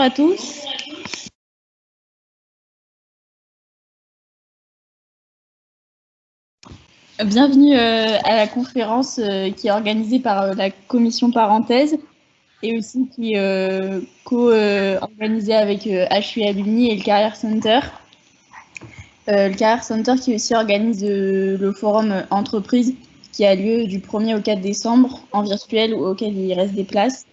à tous. Bienvenue à la conférence qui est organisée par la commission parenthèse et aussi qui est co-organisée avec HUI Alumni et le Career Center. Le Career Center qui aussi organise le forum entreprise qui a lieu du 1er au 4 décembre en virtuel ou auquel il reste des places.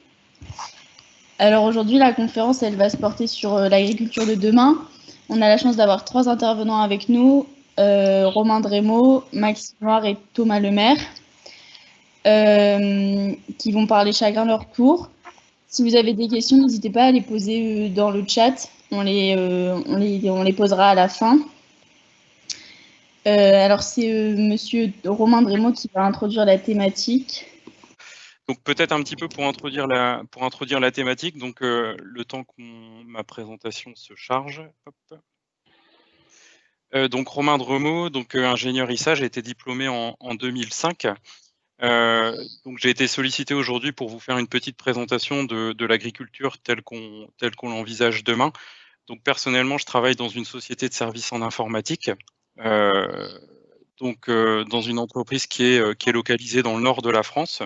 Alors aujourd'hui, la conférence, elle va se porter sur l'agriculture de demain. On a la chance d'avoir 3 intervenants avec nous, Romain Drémaud, Maxime Noir et Thomas Lemaire, qui vont parler chacun leur tour. Si vous avez des questions, n'hésitez pas à les poser dans le chat. On les posera à la fin. Alors c'est monsieur Romain Drémaud qui va introduire la thématique. Donc peut-être un petit peu pour introduire la thématique, donc le temps que ma présentation se charge. Hop. Donc Romain Drémaud, donc ingénieur ISA, j'ai été diplômé en 2005. Donc j'ai été sollicité aujourd'hui pour vous faire une petite présentation de l'agriculture telle qu'on l'envisage demain. Donc personnellement, je travaille dans une société de services en informatique, dans une entreprise qui est localisée dans le nord de la France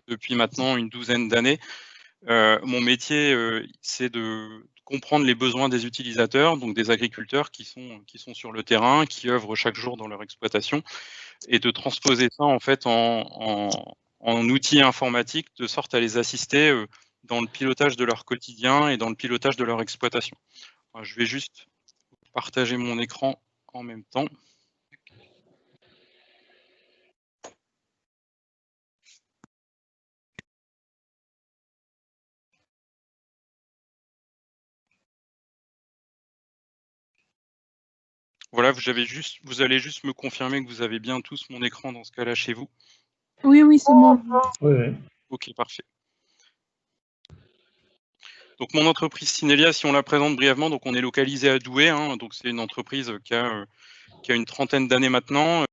depuis maintenant une douzaine d'années. Mon métier, c'est de comprendre les besoins des utilisateurs, donc des agriculteurs qui sont sur le terrain, qui œuvrent chaque jour dans leur exploitation, et de transposer ça en fait en outils informatiques de sorte à les assister dans le pilotage de leur quotidien et dans le pilotage de leur exploitation. Alors, je vais juste partager mon écran en même temps. Voilà, vous allez juste me confirmer que vous avez bien tous mon écran dans ce cas-là chez vous. Oui, c'est bon. Oui. Ok, parfait. Donc mon entreprise Synelia, si on la présente brièvement, donc on est localisé à Douai, donc c'est une entreprise qui a une trentaine d'années maintenant,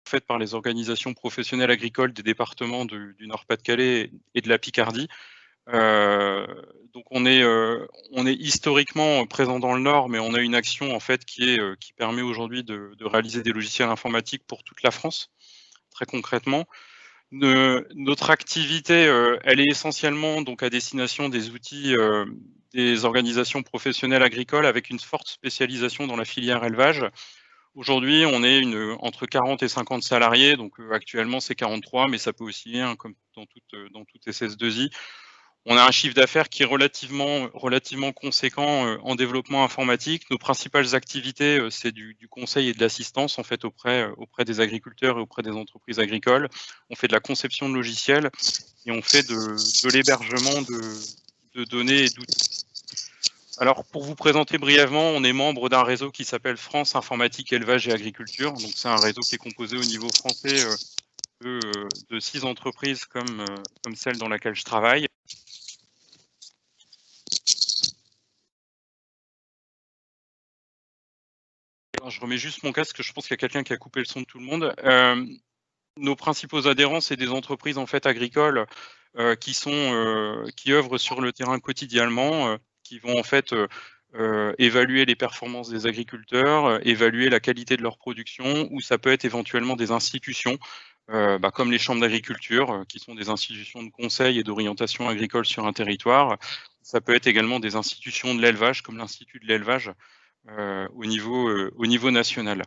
faite par les organisations professionnelles agricoles des départements du Nord-Pas-de-Calais et de la Picardie. Donc on est historiquement présent dans le Nord, mais on a une action en fait qui permet aujourd'hui de réaliser des logiciels informatiques pour toute la France, très concrètement. Notre activité, elle est essentiellement donc à destination des outils des organisations professionnelles agricoles avec une forte spécialisation dans la filière élevage. Aujourd'hui, on est entre 40 et 50 salariés, donc actuellement c'est 43, mais ça peut osciller comme dans toute SS2I. On a un chiffre d'affaires qui est relativement conséquent en développement informatique. Nos principales activités, c'est du conseil et de l'assistance en fait auprès des agriculteurs et auprès des entreprises agricoles. On fait de la conception de logiciels et on fait de l'hébergement de données et d'outils. Alors pour vous présenter brièvement, on est membre d'un réseau qui s'appelle France Informatique, Élevage et Agriculture. Donc c'est un réseau qui est composé au niveau français de 6 entreprises comme celle dans laquelle je travaille. Je remets juste mon casque, je pense qu'il y a quelqu'un qui a coupé le son de tout le monde. Nos principaux adhérents, c'est des entreprises en fait agricoles qui œuvrent sur le terrain quotidiennement, qui vont en fait évaluer les performances des agriculteurs, évaluer la qualité de leur production, ou ça peut être éventuellement des institutions comme les chambres d'agriculture, qui sont des institutions de conseil et d'orientation agricole sur un territoire. Ça peut être également des institutions de l'élevage, comme l'Institut de l'élevage, au niveau national.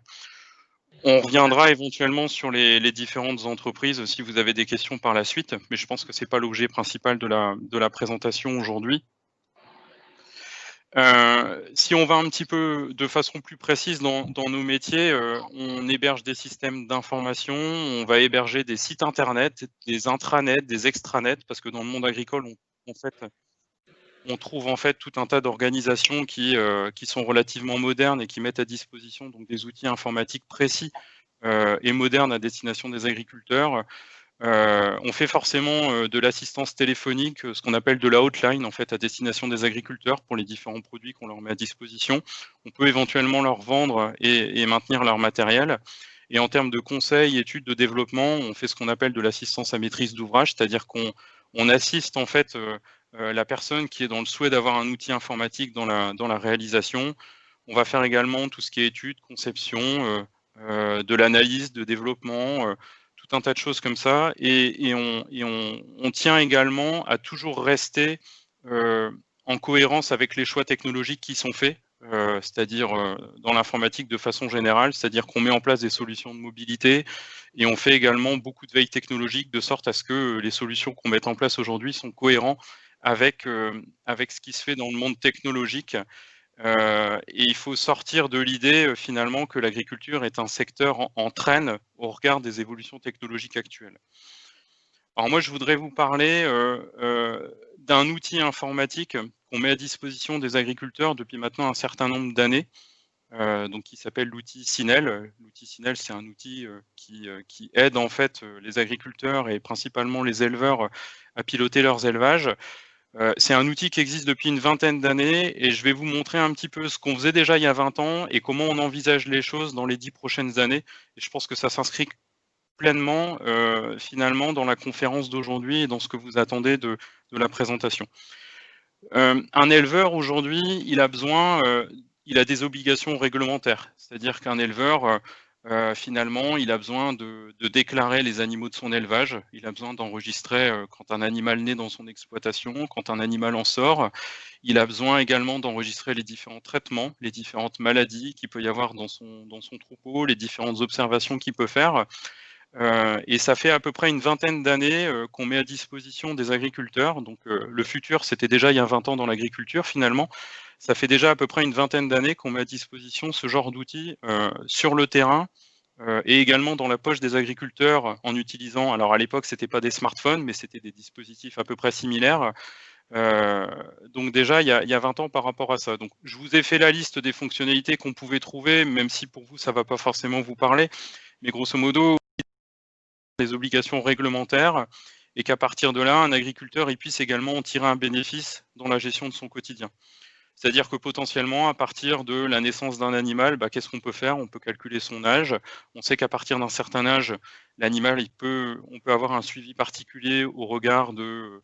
On reviendra éventuellement sur les différentes entreprises si vous avez des questions par la suite, mais je pense que ce n'est pas l'objet principal de la présentation aujourd'hui. Si on va un petit peu de façon plus précise dans nos métiers, on héberge des systèmes d'information, on va héberger des sites internet, des intranets, des extranets, parce que dans le monde agricole, on trouve en fait tout un tas d'organisations qui sont relativement modernes et qui mettent à disposition donc des outils informatiques précis et modernes à destination des agriculteurs. On fait forcément de l'assistance téléphonique, ce qu'on appelle de la hotline en fait à destination des agriculteurs pour les différents produits qu'on leur met à disposition. On peut éventuellement leur vendre et maintenir leur matériel. Et en termes de conseils, études, de développement, on fait ce qu'on appelle de l'assistance à maîtrise d'ouvrage, c'est-à-dire qu'on assiste en fait la personne qui est dans le souhait d'avoir un outil informatique dans la réalisation. On va faire également tout ce qui est études, conception, de l'analyse, de développement, tout un tas de choses comme ça. Et on tient également à toujours rester en cohérence avec les choix technologiques qui sont faits, c'est-à-dire dans l'informatique de façon générale, c'est-à-dire qu'on met en place des solutions de mobilité et on fait également beaucoup de veille technologique de sorte à ce que les solutions qu'on met en place aujourd'hui sont cohérentes avec ce qui se fait dans le monde technologique. Et il faut sortir de l'idée finalement que l'agriculture est un secteur en traîne au regard des évolutions technologiques actuelles. Alors moi, je voudrais vous parler d'un outil informatique qu'on met à disposition des agriculteurs depuis maintenant un certain nombre d'années, donc qui s'appelle l'outil Cinel. L'outil Cinel, c'est un outil qui aide en fait les agriculteurs et principalement les éleveurs à piloter leurs élevages. C'est un outil qui existe depuis une vingtaine d'années et je vais vous montrer un petit peu ce qu'on faisait déjà il y a 20 ans et comment on envisage les choses dans les 10 prochaines années. Et je pense que ça s'inscrit pleinement finalement dans la conférence d'aujourd'hui et dans ce que vous attendez de la présentation. Un éleveur aujourd'hui, il a des obligations réglementaires, c'est-à-dire qu'un éleveur finalement, il a besoin de déclarer les animaux de son élevage, il a besoin d'enregistrer quand un animal naît dans son exploitation, quand un animal en sort, il a besoin également d'enregistrer les différents traitements, les différentes maladies qu'il peut y avoir dans son troupeau, les différentes observations qu'il peut faire. Et ça fait à peu près une vingtaine d'années qu'on met à disposition des agriculteurs. Donc le futur, c'était déjà il y a 20 ans dans l'agriculture finalement. Ça fait déjà à peu près une vingtaine d'années qu'on met à disposition ce genre d'outils sur le terrain et également dans la poche des agriculteurs en utilisant, alors à l'époque, c'était pas des smartphones, mais c'était des dispositifs à peu près similaires. Donc déjà, il y a 20 ans par rapport à ça. Donc je vous ai fait la liste des fonctionnalités qu'on pouvait trouver, même si pour vous, ça va pas forcément vous parler. Mais grosso modo, des obligations réglementaires et qu'à partir de là, un agriculteur il puisse également en tirer un bénéfice dans la gestion de son quotidien. C'est-à-dire que potentiellement, à partir de la naissance d'un animal, qu'est-ce qu'on peut faire? On peut calculer son âge. On sait qu'à partir d'un certain âge, l'animal, on peut avoir un suivi particulier au regard de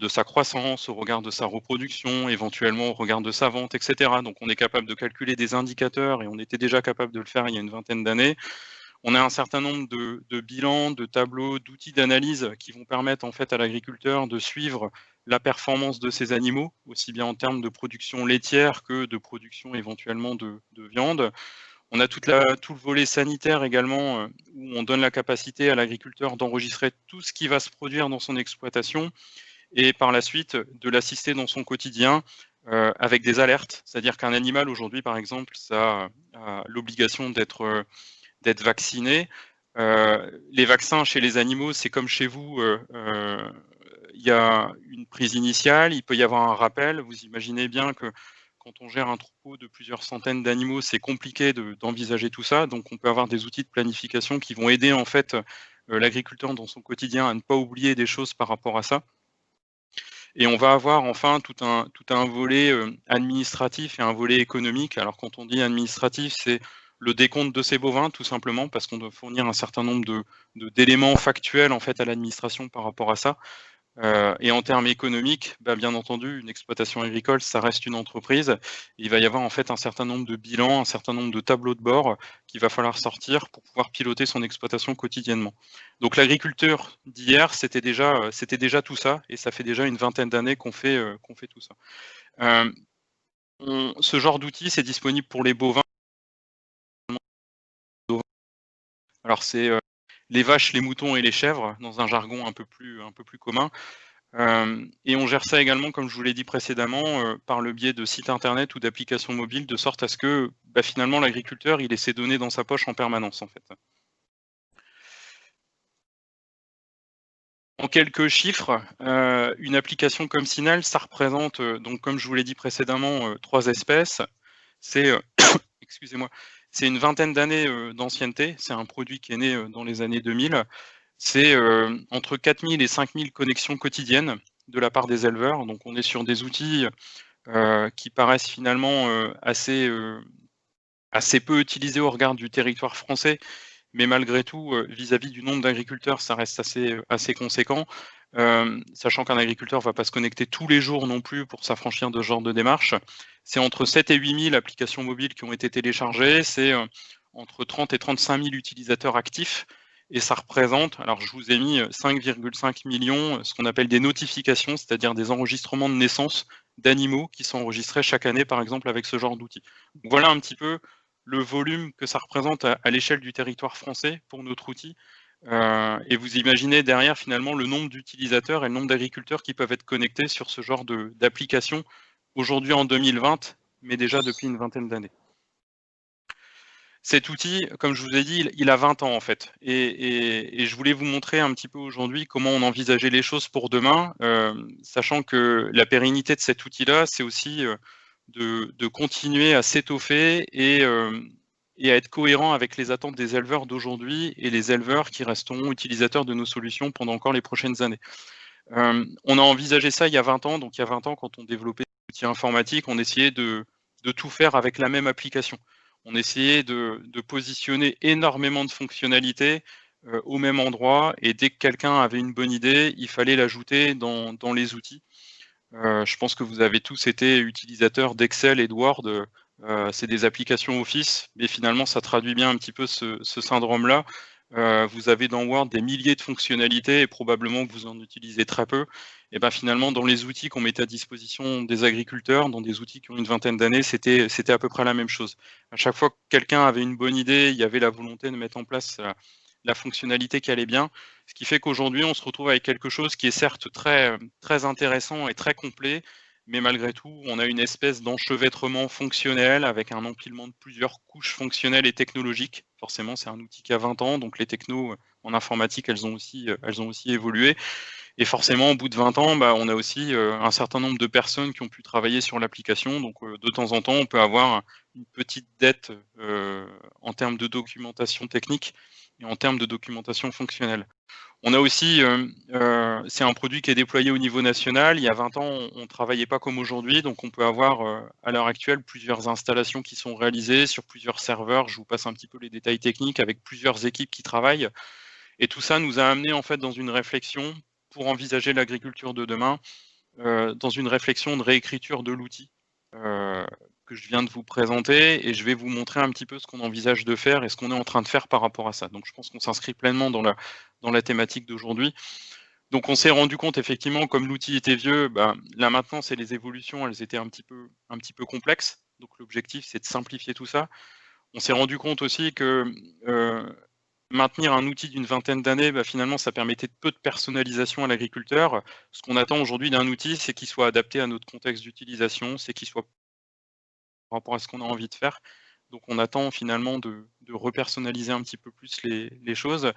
sa croissance, au regard de sa reproduction, éventuellement au regard de sa vente, etc. Donc on est capable de calculer des indicateurs et on était déjà capable de le faire il y a une vingtaine d'années. On a un certain nombre de bilans, de tableaux, d'outils d'analyse qui vont permettre en fait à l'agriculteur de suivre la performance de ses animaux, aussi bien en termes de production laitière que de production éventuellement de viande. On a tout le volet sanitaire également, où on donne la capacité à l'agriculteur d'enregistrer tout ce qui va se produire dans son exploitation et par la suite de l'assister dans son quotidien avec des alertes. C'est-à-dire qu'un animal aujourd'hui, par exemple, ça a l'obligation d'être vacciné. Les vaccins chez les animaux, c'est comme chez vous, il y a une prise initiale, il peut y avoir un rappel. Vous imaginez bien que quand on gère un troupeau de plusieurs centaines d'animaux, c'est compliqué d'envisager tout ça. Donc on peut avoir des outils de planification qui vont aider en fait l'agriculteur dans son quotidien à ne pas oublier des choses par rapport à ça. Et on va avoir enfin tout un volet administratif et un volet économique. Alors quand on dit administratif, c'est le décompte de ces bovins, tout simplement, parce qu'on doit fournir un certain nombre d'éléments factuels en fait à l'administration par rapport à ça. Et en termes économiques, bien entendu, une exploitation agricole, ça reste une entreprise. Il va y avoir en fait un certain nombre de bilans, un certain nombre de tableaux de bord qu'il va falloir sortir pour pouvoir piloter son exploitation quotidiennement. Donc l'agriculture d'hier, c'était déjà tout ça, et ça fait déjà une vingtaine d'années qu'on fait tout ça. Ce genre d'outil, c'est disponible pour les bovins. Alors c'est les vaches, les moutons et les chèvres, dans un jargon un peu plus commun. Et on gère ça également, comme je vous l'ai dit précédemment, par le biais de sites internet ou d'applications mobiles, de sorte à ce que finalement l'agriculteur il ait ses données dans sa poche en permanence en fait. En quelques chiffres, une application comme Cinel, ça représente, donc comme je vous l'ai dit précédemment, 3 espèces. C'est excusez-moi, c'est une vingtaine d'années d'ancienneté. C'est un produit qui est né dans les années 2000. C'est entre 4000 et 5000 connexions quotidiennes de la part des éleveurs. Donc on est sur des outils qui paraissent finalement assez peu utilisés au regard du territoire français, mais malgré tout, vis-à-vis du nombre d'agriculteurs, ça reste assez conséquent. sachant qu'un agriculteur ne va pas se connecter tous les jours non plus pour s'affranchir de ce genre de démarche. C'est entre 7 et 8 000 applications mobiles qui ont été téléchargées, c'est entre 30 et 35 000 utilisateurs actifs, et ça représente, alors je vous ai mis 5,5 millions, ce qu'on appelle des notifications, c'est-à-dire des enregistrements de naissance d'animaux qui sont enregistrés chaque année, par exemple, avec ce genre d'outils. Voilà un petit peu le volume que ça représente à l'échelle du territoire français pour notre outil. Et vous imaginez derrière finalement le nombre d'utilisateurs et le nombre d'agriculteurs qui peuvent être connectés sur ce genre d'application aujourd'hui en 2020, mais déjà depuis une vingtaine d'années. Cet outil, comme je vous ai dit, il a 20 ans en fait. Et je voulais vous montrer un petit peu aujourd'hui comment on envisageait les choses pour demain, sachant que la pérennité de cet outil-là, c'est aussi de continuer à s'étoffer et à être cohérent avec les attentes des éleveurs d'aujourd'hui et les éleveurs qui resteront utilisateurs de nos solutions pendant encore les prochaines années. On a envisagé ça il y a 20 ans, donc il y a 20 ans, quand on développait des outils informatiques, on essayait de tout faire avec la même application. On essayait de positionner énormément de fonctionnalités au même endroit, et dès que quelqu'un avait une bonne idée, il fallait l'ajouter dans les outils. Je pense que vous avez tous été utilisateurs d'Excel et de Word. C'est des applications Office, mais finalement, ça traduit bien un petit peu ce syndrome-là. Vous avez dans Word des milliers de fonctionnalités et probablement que vous en utilisez très peu. Et ben finalement, dans les outils qu'on mettait à disposition des agriculteurs, dans des outils qui ont une vingtaine d'années, c'était à peu près la même chose. À chaque fois que quelqu'un avait une bonne idée, il y avait la volonté de mettre en place la fonctionnalité qui allait bien. Ce qui fait qu'aujourd'hui, on se retrouve avec quelque chose qui est certes très, très intéressant et très complet, mais malgré tout, on a une espèce d'enchevêtrement fonctionnel avec un empilement de plusieurs couches fonctionnelles et technologiques. Forcément, c'est un outil qui a 20 ans, donc les technos en informatique, elles ont aussi évolué. Et forcément, au bout de 20 ans, on a aussi un certain nombre de personnes qui ont pu travailler sur l'application. Donc, de temps en temps, on peut avoir une petite dette en termes de documentation technique et en termes de documentation fonctionnelle. On a aussi, c'est un produit qui est déployé au niveau national. Il y a 20 ans, on ne travaillait pas comme aujourd'hui, donc on peut avoir à l'heure actuelle plusieurs installations qui sont réalisées sur plusieurs serveurs. Je vous passe un petit peu les détails techniques avec plusieurs équipes qui travaillent. Et tout ça nous a amené en fait dans une réflexion pour envisager l'agriculture de demain, dans une réflexion de réécriture de l'outil que je viens de vous présenter, et je vais vous montrer un petit peu ce qu'on envisage de faire et ce qu'on est en train de faire par rapport à ça. Donc je pense qu'on s'inscrit pleinement dans la thématique d'aujourd'hui. Donc on s'est rendu compte effectivement, comme l'outil était vieux, la maintenance et les évolutions, elles étaient un petit peu complexes. Donc l'objectif, c'est de simplifier tout ça. On s'est rendu compte aussi que maintenir un outil d'une vingtaine d'années, finalement, ça permettait peu de personnalisation à l'agriculteur. Ce qu'on attend aujourd'hui d'un outil, c'est qu'il soit adapté à notre contexte d'utilisation, c'est qu'il soit par rapport à ce qu'on a envie de faire. Donc on attend finalement de repersonnaliser un petit peu plus les choses.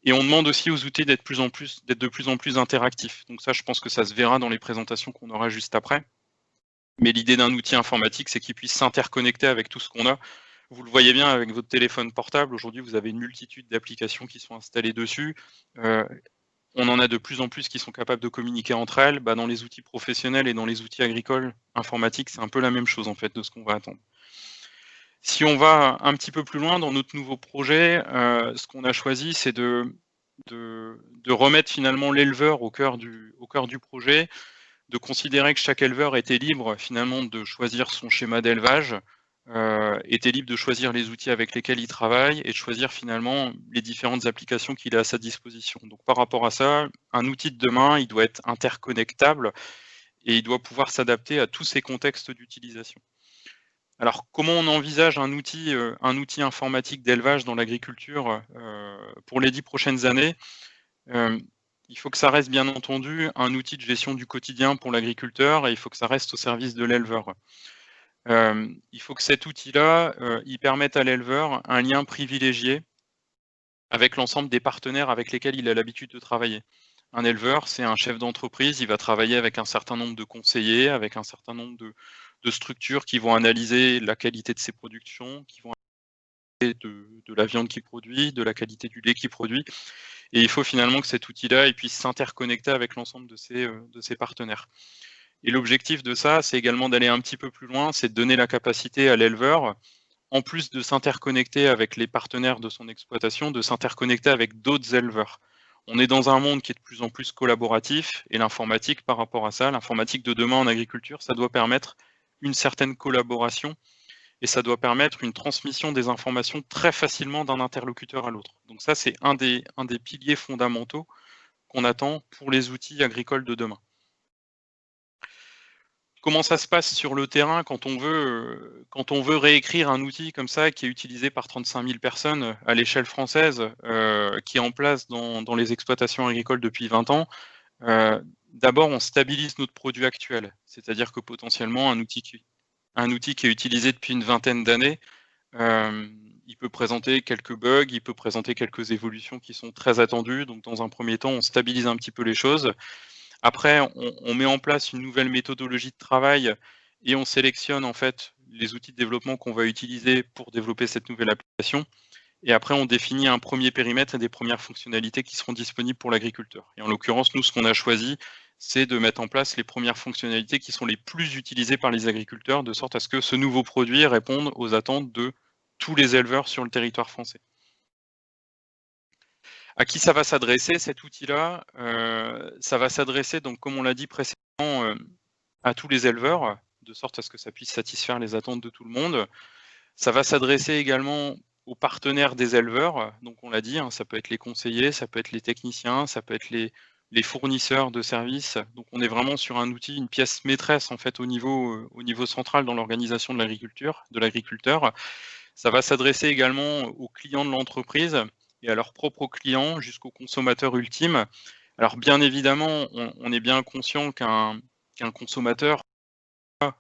Et on demande aussi aux outils d'être de plus en plus interactifs. Donc ça, je pense que ça se verra dans les présentations qu'on aura juste après. Mais l'idée d'un outil informatique, c'est qu'il puisse s'interconnecter avec tout ce qu'on a. Vous le voyez bien avec votre téléphone portable. Aujourd'hui, vous avez une multitude d'applications qui sont installées dessus. On en a de plus en plus qui sont capables de communiquer entre elles. Dans les outils professionnels et dans les outils agricoles, informatiques, c'est un peu la même chose en fait de ce qu'on va attendre. Si on va un petit peu plus loin dans notre nouveau projet, ce qu'on a choisi, c'est de remettre finalement l'éleveur au cœur du projet, de considérer que chaque éleveur était libre finalement de choisir son schéma d'élevage, était libre de choisir les outils avec lesquels il travaille et de choisir finalement les différentes applications qu'il a à sa disposition. Donc par rapport à ça, un outil de demain, il doit être interconnectable et il doit pouvoir s'adapter à tous ces contextes d'utilisation. Alors comment on envisage un outil informatique d'élevage dans l'agriculture pour les 10 prochaines années? Il faut que ça reste bien entendu un outil de gestion du quotidien pour l'agriculteur et il faut que ça reste au service de l'éleveur. Il faut que cet outil-là, il permette à l'éleveur un lien privilégié avec l'ensemble des partenaires avec lesquels il a l'habitude de travailler. Un éleveur, c'est un chef d'entreprise, il va travailler avec un certain nombre de conseillers, avec un certain nombre de structures qui vont analyser la qualité de ses productions, qui vont analyser de la viande qu'il produit, de la qualité du lait qu'il produit. Et il faut finalement que cet outil-là puisse s'interconnecter avec l'ensemble de ses partenaires. Et l'objectif de ça, c'est également d'aller un petit peu plus loin, c'est de donner la capacité à l'éleveur, en plus de s'interconnecter avec les partenaires de son exploitation, de s'interconnecter avec d'autres éleveurs. On est dans un monde qui est de plus en plus collaboratif, et l'informatique, par rapport à ça, l'informatique de demain en agriculture, ça doit permettre une certaine collaboration, et ça doit permettre une transmission des informations très facilement d'un interlocuteur à l'autre. Donc ça, c'est un des piliers fondamentaux qu'on attend pour les outils agricoles de demain. Comment ça se passe sur le terrain quand on veut réécrire un outil comme ça qui est utilisé par 35 000 personnes à l'échelle française, qui est en place dans les exploitations agricoles depuis 20 ans. D'abord, on stabilise notre produit actuel, c'est-à-dire que potentiellement un outil qui est utilisé depuis une vingtaine d'années, il peut présenter quelques bugs, il peut présenter quelques évolutions qui sont très attendues. Donc dans un premier temps, on stabilise un petit peu les choses. Après, on met en place une nouvelle méthodologie de travail et on sélectionne en fait les outils de développement qu'on va utiliser pour développer cette nouvelle application. Et après, on définit un premier périmètre et des premières fonctionnalités qui seront disponibles pour l'agriculteur. Et en l'occurrence, nous, ce qu'on a choisi, c'est de mettre en place les premières fonctionnalités qui sont les plus utilisées par les agriculteurs, de sorte à ce que ce nouveau produit réponde aux attentes de tous les éleveurs sur le territoire français. À qui ça va s'adresser, cet outil-là? Ça va s'adresser, donc, comme on l'a dit précédemment, à tous les éleveurs, de sorte à ce que ça puisse satisfaire les attentes de tout le monde. Ça va s'adresser également aux partenaires des éleveurs, donc on l'a dit, hein, ça peut être les conseillers, ça peut être les techniciens, ça peut être les fournisseurs de services. Donc on est vraiment sur un outil, une pièce maîtresse en fait au niveau central dans l'organisation de l'agriculteur. Ça va s'adresser également aux clients de l'entreprise et à leurs propres clients jusqu'aux consommateurs ultimes. Alors bien évidemment, on est bien conscient qu'un consommateur,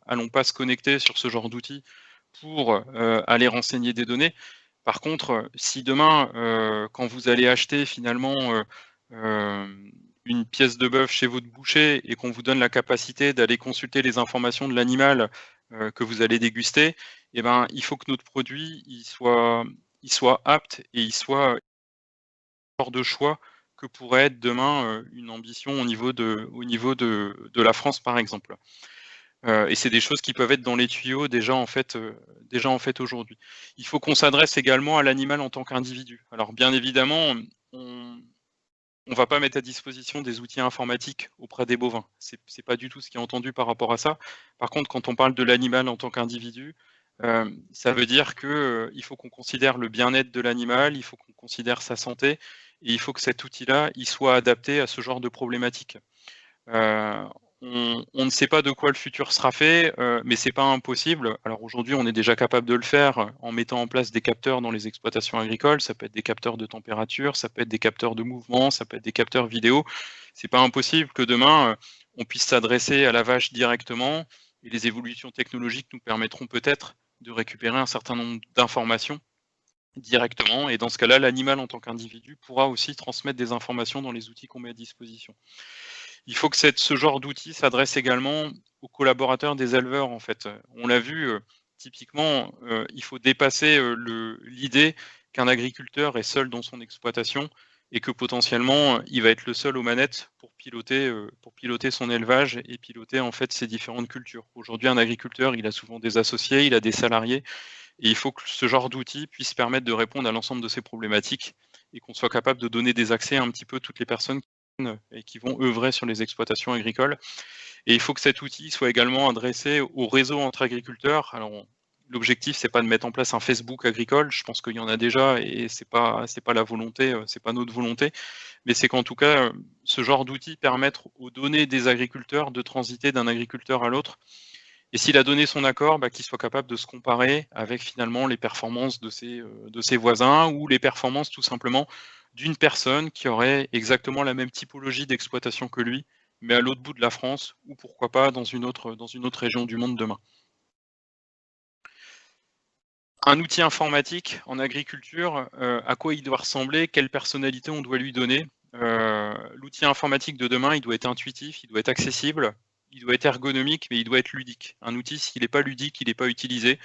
allons pas se connecter sur ce genre d'outils pour aller renseigner des données. Par contre, si demain, quand vous allez acheter finalement une pièce de bœuf chez votre boucher et qu'on vous donne la capacité d'aller consulter les informations de l'animal que vous allez déguster, eh ben, il faut que notre produit il soit apte et il soit genre de choix que pourrait être demain une ambition au niveau de la France, par exemple. Et c'est des choses qui peuvent être dans les tuyaux déjà en fait aujourd'hui. Il faut qu'on s'adresse également à l'animal en tant qu'individu. Alors bien évidemment, on va pas mettre à disposition des outils informatiques auprès des bovins. C'est pas du tout ce qui est entendu par rapport à ça. Par contre, quand on parle de l'animal en tant qu'individu, ça veut dire que il faut qu'on considère le bien-être de l'animal, il faut qu'on considère sa santé, et il faut que cet outil-là, il soit adapté à ce genre de problématiques. On ne sait pas de quoi le futur sera fait, mais c'est pas impossible. Alors aujourd'hui, on est déjà capable de le faire en mettant en place des capteurs dans les exploitations agricoles. Ça peut être des capteurs de température, ça peut être des capteurs de mouvement, ça peut être des capteurs vidéo. C'est pas impossible que demain, on puisse s'adresser à la vache directement, et les évolutions technologiques nous permettront peut-être de récupérer un certain nombre d'informations directement. Et dans ce cas-là, l'animal en tant qu'individu pourra aussi transmettre des informations dans les outils qu'on met à disposition. Il faut que ce genre d'outil s'adresse également aux collaborateurs des éleveurs, en fait. On l'a vu, typiquement, il faut dépasser l'idée qu'un agriculteur est seul dans son exploitation et que potentiellement, il va être le seul aux manettes pour piloter son élevage et piloter en fait ses différentes cultures. Aujourd'hui, un agriculteur, il a souvent des associés, il a des salariés, et il faut que ce genre d'outil puisse permettre de répondre à l'ensemble de ces problématiques et qu'on soit capable de donner des accès à un petit peu toutes les personnes et qui vont œuvrer sur les exploitations agricoles. Et il faut que cet outil soit également adressé au réseau entre agriculteurs. Alors, l'objectif, c'est pas de mettre en place un Facebook agricole. Je pense qu'il y en a déjà et c'est pas la volonté, c'est pas notre volonté. Mais c'est qu'en tout cas, ce genre d'outil permette aux données des agriculteurs de transiter d'un agriculteur à l'autre. Et s'il a donné son accord, qu'il soit capable de se comparer avec finalement les performances de ses voisins ou les performances tout simplement d'une personne qui aurait exactement la même typologie d'exploitation que lui, mais à l'autre bout de la France, ou pourquoi pas dans une autre région du monde demain. Un outil informatique en agriculture, à quoi il doit ressembler, quelle personnalité on doit lui donner? L'outil informatique de demain, il doit être intuitif, il doit être accessible, il doit être ergonomique, mais il doit être ludique. Un outil, s'il n'est pas ludique, il n'est pas utilisé.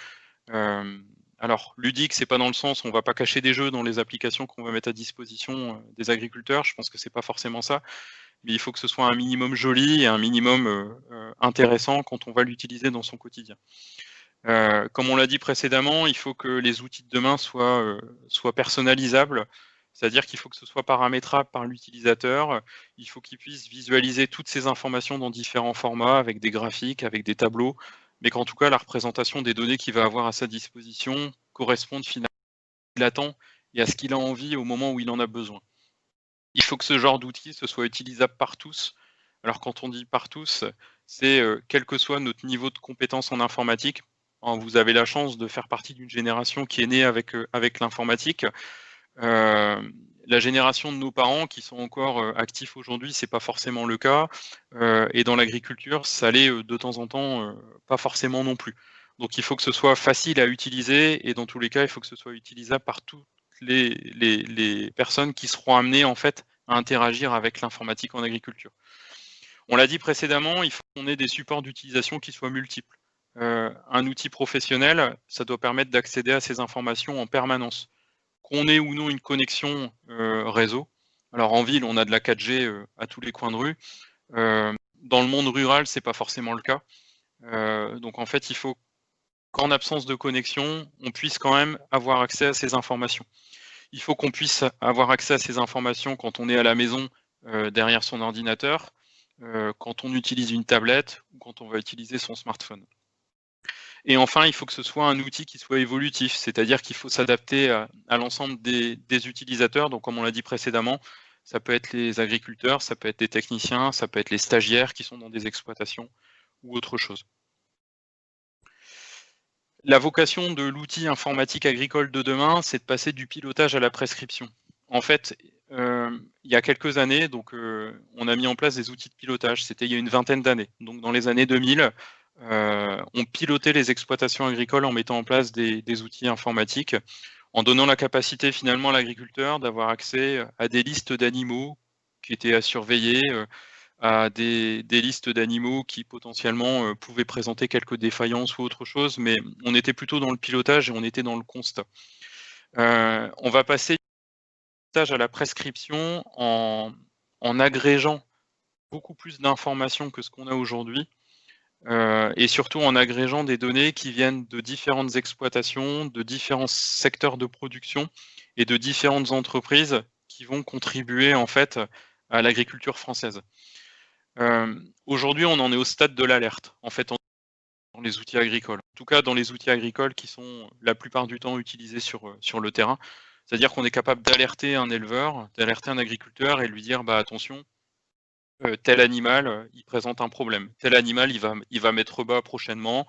Alors, ludique, c'est pas dans le sens, on va pas cacher des jeux dans les applications qu'on va mettre à disposition des agriculteurs, je pense que c'est pas forcément ça, mais il faut que ce soit un minimum joli et un minimum intéressant quand on va l'utiliser dans son quotidien. Comme on l'a dit précédemment, il faut que les outils de demain soient personnalisables, C'est-à-dire qu'il faut que ce soit paramétrable par l'utilisateur, il faut qu'il puisse visualiser toutes ces informations dans différents formats, avec des graphiques, avec des tableaux, mais qu'en tout cas, la représentation des données qu'il va avoir à sa disposition corresponde finalement à ce qu'il attend et à ce qu'il a envie au moment où il en a besoin. Il faut que ce genre d'outil ce soit utilisable par tous. Alors quand on dit par tous, c'est quel que soit notre niveau de compétence en informatique. Vous avez la chance de faire partie d'une génération qui est née avec l'informatique. La génération de nos parents qui sont encore actifs aujourd'hui, c'est pas forcément le cas. Et dans l'agriculture, ça l'est de temps en temps, pas forcément non plus. Donc il faut que ce soit facile à utiliser et dans tous les cas, il faut que ce soit utilisable par toutes les personnes qui seront amenées en fait à interagir avec l'informatique en agriculture. On l'a dit précédemment, il faut qu'on ait des supports d'utilisation qui soient multiples. Un outil professionnel, ça doit permettre d'accéder à ces informations en permanence. Qu'on ait ou non une connexion réseau. Alors en ville, on a de la 4G à tous les coins de rue. Dans le monde rural, c'est pas forcément le cas. Donc en fait, il faut qu'en absence de connexion, on puisse quand même avoir accès à ces informations. Il faut qu'on puisse avoir accès à ces informations quand on est à la maison derrière son ordinateur, quand on utilise une tablette ou quand on va utiliser son smartphone. Et enfin, il faut que ce soit un outil qui soit évolutif, c'est-à-dire qu'il faut s'adapter à l'ensemble des utilisateurs. Donc, comme on l'a dit précédemment, ça peut être les agriculteurs, ça peut être des techniciens, ça peut être les stagiaires qui sont dans des exploitations ou autre chose. La vocation de l'outil informatique agricole de demain, c'est de passer du pilotage à la prescription. En fait, il y a quelques années, donc, on a mis en place des outils de pilotage. C'était il y a une vingtaine d'années. Donc, dans les années 2000, on pilotait les exploitations agricoles en mettant en place des outils informatiques, en donnant la capacité finalement à l'agriculteur d'avoir accès à des listes d'animaux qui étaient à surveiller, à des listes d'animaux qui potentiellement pouvaient présenter quelques défaillances ou autre chose, mais on était plutôt dans le pilotage et on était dans le constat. On va passer du pilotage à la prescription en agrégeant beaucoup plus d'informations que ce qu'on a aujourd'hui, et surtout en agrégeant des données qui viennent de différentes exploitations, de différents secteurs de production et de différentes entreprises qui vont contribuer en fait à l'agriculture française. Aujourd'hui, on en est au stade de l'alerte, en fait, dans les outils agricoles. En tout cas, dans les outils agricoles qui sont la plupart du temps utilisés sur le terrain. C'est-à-dire qu'on est capable d'alerter un éleveur, d'alerter un agriculteur et lui dire bah, attention, tel animal, il présente un problème. Tel animal, il va mettre bas prochainement.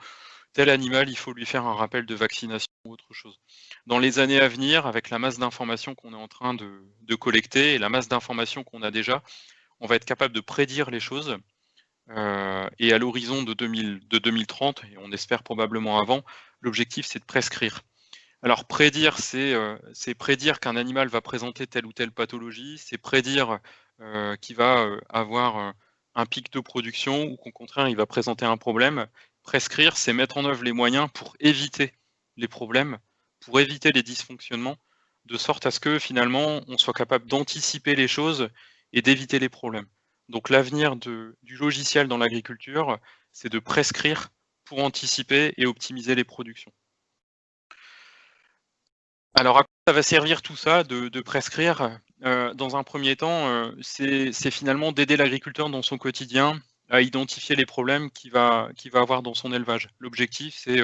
Tel animal, il faut lui faire un rappel de vaccination ou autre chose. Dans les années à venir, avec la masse d'informations qu'on est en train de collecter et la masse d'informations qu'on a déjà, on va être capable de prédire les choses. Et à l'horizon de 2030, et on espère probablement avant, l'objectif c'est de prescrire. Alors prédire, c'est prédire qu'un animal va présenter telle ou telle pathologie, c'est prédire qu'il va avoir un pic de production ou qu'au contraire il va présenter un problème. Prescrire, c'est mettre en œuvre les moyens pour éviter les problèmes, pour éviter les dysfonctionnements, de sorte à ce que finalement on soit capable d'anticiper les choses et d'éviter les problèmes. Donc l'avenir du logiciel dans l'agriculture, c'est de prescrire pour anticiper et optimiser les productions. Alors à quoi ça va servir tout ça de prescrire? Dans un premier temps, c'est finalement d'aider l'agriculteur dans son quotidien à identifier les problèmes qu'il va avoir dans son élevage. L'objectif, c'est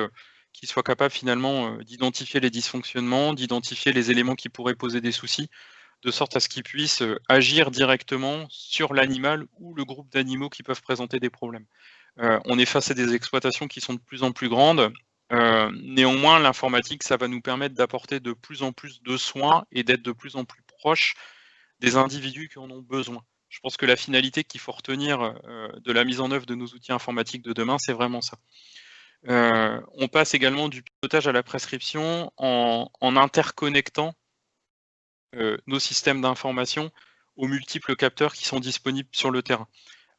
qu'il soit capable finalement d'identifier les dysfonctionnements, d'identifier les éléments qui pourraient poser des soucis, de sorte à ce qu'il puisse agir directement sur l'animal ou le groupe d'animaux qui peuvent présenter des problèmes. On est face à des exploitations qui sont de plus en plus grandes. Néanmoins, l'informatique, ça va nous permettre d'apporter de plus en plus de soins et d'être de plus en plus proche des individus qui en ont besoin. Je pense que la finalité qu'il faut retenir de la mise en œuvre de nos outils informatiques de demain, c'est vraiment ça. On passe également du pilotage à la prescription en interconnectant nos systèmes d'information aux multiples capteurs qui sont disponibles sur le terrain.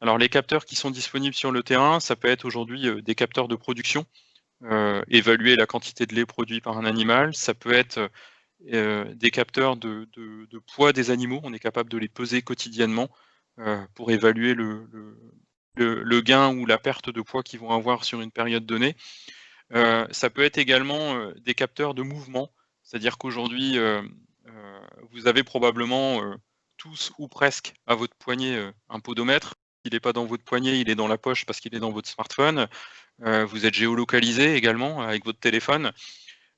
Alors les capteurs qui sont disponibles sur le terrain, ça peut être aujourd'hui des capteurs de production, évaluer la quantité de lait produit par un animal, ça peut être des capteurs de poids des animaux, on est capable de les peser quotidiennement pour évaluer le gain ou la perte de poids qu'ils vont avoir sur une période donnée. Ça peut être également des capteurs de mouvement, c'est-à-dire qu'aujourd'hui, vous avez probablement tous ou presque à votre poignet un podomètre. S'il n'est pas dans votre poignet, il est dans la poche parce qu'il est dans votre smartphone. Vous êtes géolocalisé également avec votre téléphone.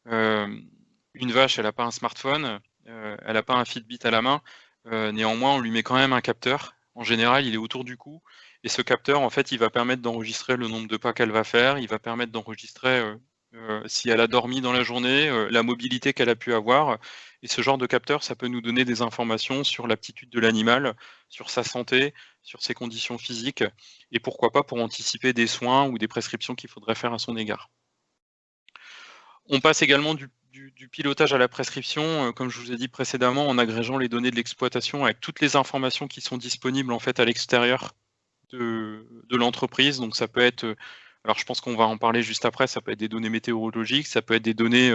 Une vache, elle n'a pas un smartphone, elle n'a pas un Fitbit à la main. Néanmoins, on lui met quand même un capteur. En général, il est autour du cou. Et ce capteur, en fait, il va permettre d'enregistrer le nombre de pas qu'elle va faire. Il va permettre d'enregistrer si elle a dormi dans la journée, la mobilité qu'elle a pu avoir. Et ce genre de capteur, ça peut nous donner des informations sur l'aptitude de l'animal, sur sa santé, sur ses conditions physiques, et pourquoi pas pour anticiper des soins ou des prescriptions qu'il faudrait faire à son égard. On passe également du pilotage à la prescription, comme je vous ai dit précédemment, en agrégeant les données de l'exploitation avec toutes les informations qui sont disponibles en fait à l'extérieur de l'entreprise. Donc ça peut être, alors je pense qu'on va en parler juste après, ça peut être des données météorologiques, ça peut être des données,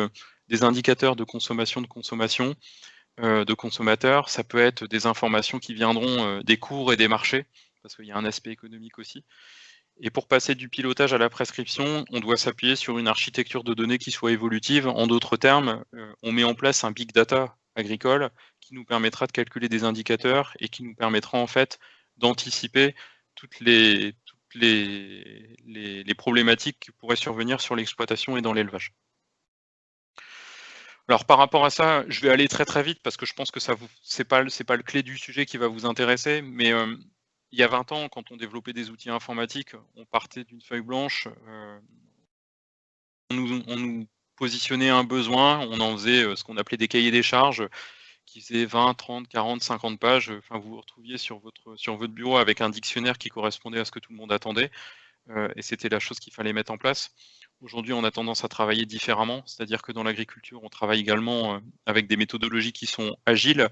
des indicateurs de consommation de consommateurs, ça peut être des informations qui viendront des cours et des marchés, parce qu'il y a un aspect économique aussi. Et pour passer du pilotage à la prescription, on doit s'appuyer sur une architecture de données qui soit évolutive. En d'autres termes, on met en place un big data agricole qui nous permettra de calculer des indicateurs et qui nous permettra en fait d'anticiper toutes les problématiques qui pourraient survenir sur l'exploitation et dans l'élevage. Alors par rapport à ça, je vais aller très très vite parce que je pense que c'est pas le clé du sujet qui va vous intéresser, mais il y a 20 ans, quand on développait des outils informatiques, on partait d'une feuille blanche, on nous positionnait un besoin, on en faisait ce qu'on appelait des cahiers des charges, qui faisaient 20, 30, 40, 50 pages. Enfin, vous vous retrouviez sur votre bureau avec un dictionnaire qui correspondait à ce que tout le monde attendait, et c'était la chose qu'il fallait mettre en place. Aujourd'hui, on a tendance à travailler différemment, c'est-à-dire que dans l'agriculture, on travaille également avec des méthodologies qui sont agiles.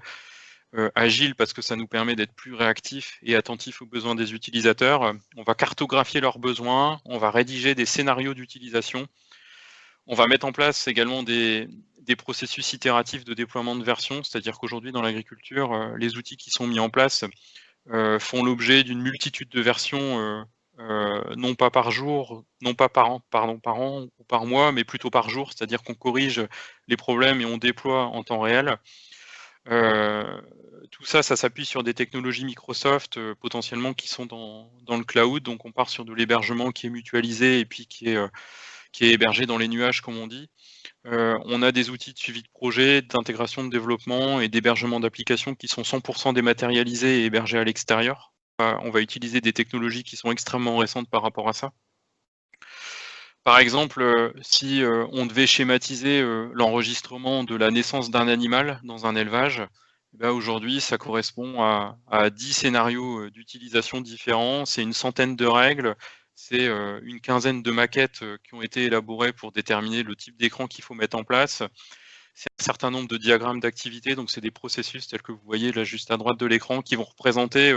Agile parce que ça nous permet d'être plus réactifs et attentifs aux besoins des utilisateurs. On va cartographier leurs besoins, on va rédiger des scénarios d'utilisation, on va mettre en place également des processus itératifs de déploiement de versions, c'est-à-dire qu'aujourd'hui dans l'agriculture, les outils qui sont mis en place font l'objet d'une multitude de versions, non pas par jour, non pas par an ou par mois, mais plutôt par jour, c'est-à-dire qu'on corrige les problèmes et on déploie en temps réel. Tout ça, ça s'appuie sur des technologies Microsoft potentiellement qui sont dans le cloud. Donc on part sur de l'hébergement qui est mutualisé et puis qui est hébergé dans les nuages, comme on dit. On a des outils de suivi de projet, d'intégration de développement et d'hébergement d'applications qui sont 100% dématérialisés et hébergés à l'extérieur. On va utiliser des technologies qui sont extrêmement récentes par rapport à ça. Par exemple, si on devait schématiser l'enregistrement de la naissance d'un animal dans un élevage, aujourd'hui, ça correspond à 10 scénarios d'utilisation différents, c'est une centaine de règles, c'est une quinzaine de maquettes qui ont été élaborées pour déterminer le type d'écran qu'il faut mettre en place. C'est un certain nombre de diagrammes d'activité, donc c'est des processus tels que vous voyez là juste à droite de l'écran qui vont représenter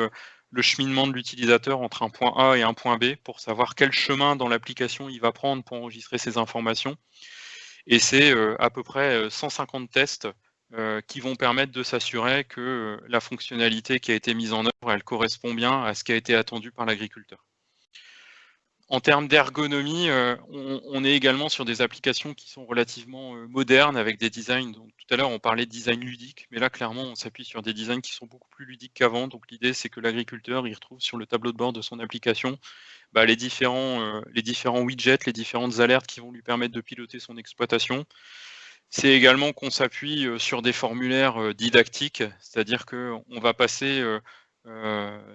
le cheminement de l'utilisateur entre un point A et un point B pour savoir quel chemin dans l'application il va prendre pour enregistrer ces informations. Et c'est à peu près 150 tests qui vont permettre de s'assurer que la fonctionnalité qui a été mise en œuvre, elle correspond bien à ce qui a été attendu par l'agriculteur. En termes d'ergonomie, on est également sur des applications qui sont relativement modernes avec des designs. Donc, tout à l'heure, on parlait de design ludique, mais là, clairement, on s'appuie sur des designs qui sont beaucoup plus ludiques qu'avant. Donc, l'idée, c'est que l'agriculteur, il retrouve sur le tableau de bord de son application les différents widgets, les différentes alertes qui vont lui permettre de piloter son exploitation. C'est également qu'on s'appuie sur des formulaires didactiques, c'est-à-dire qu'on va passer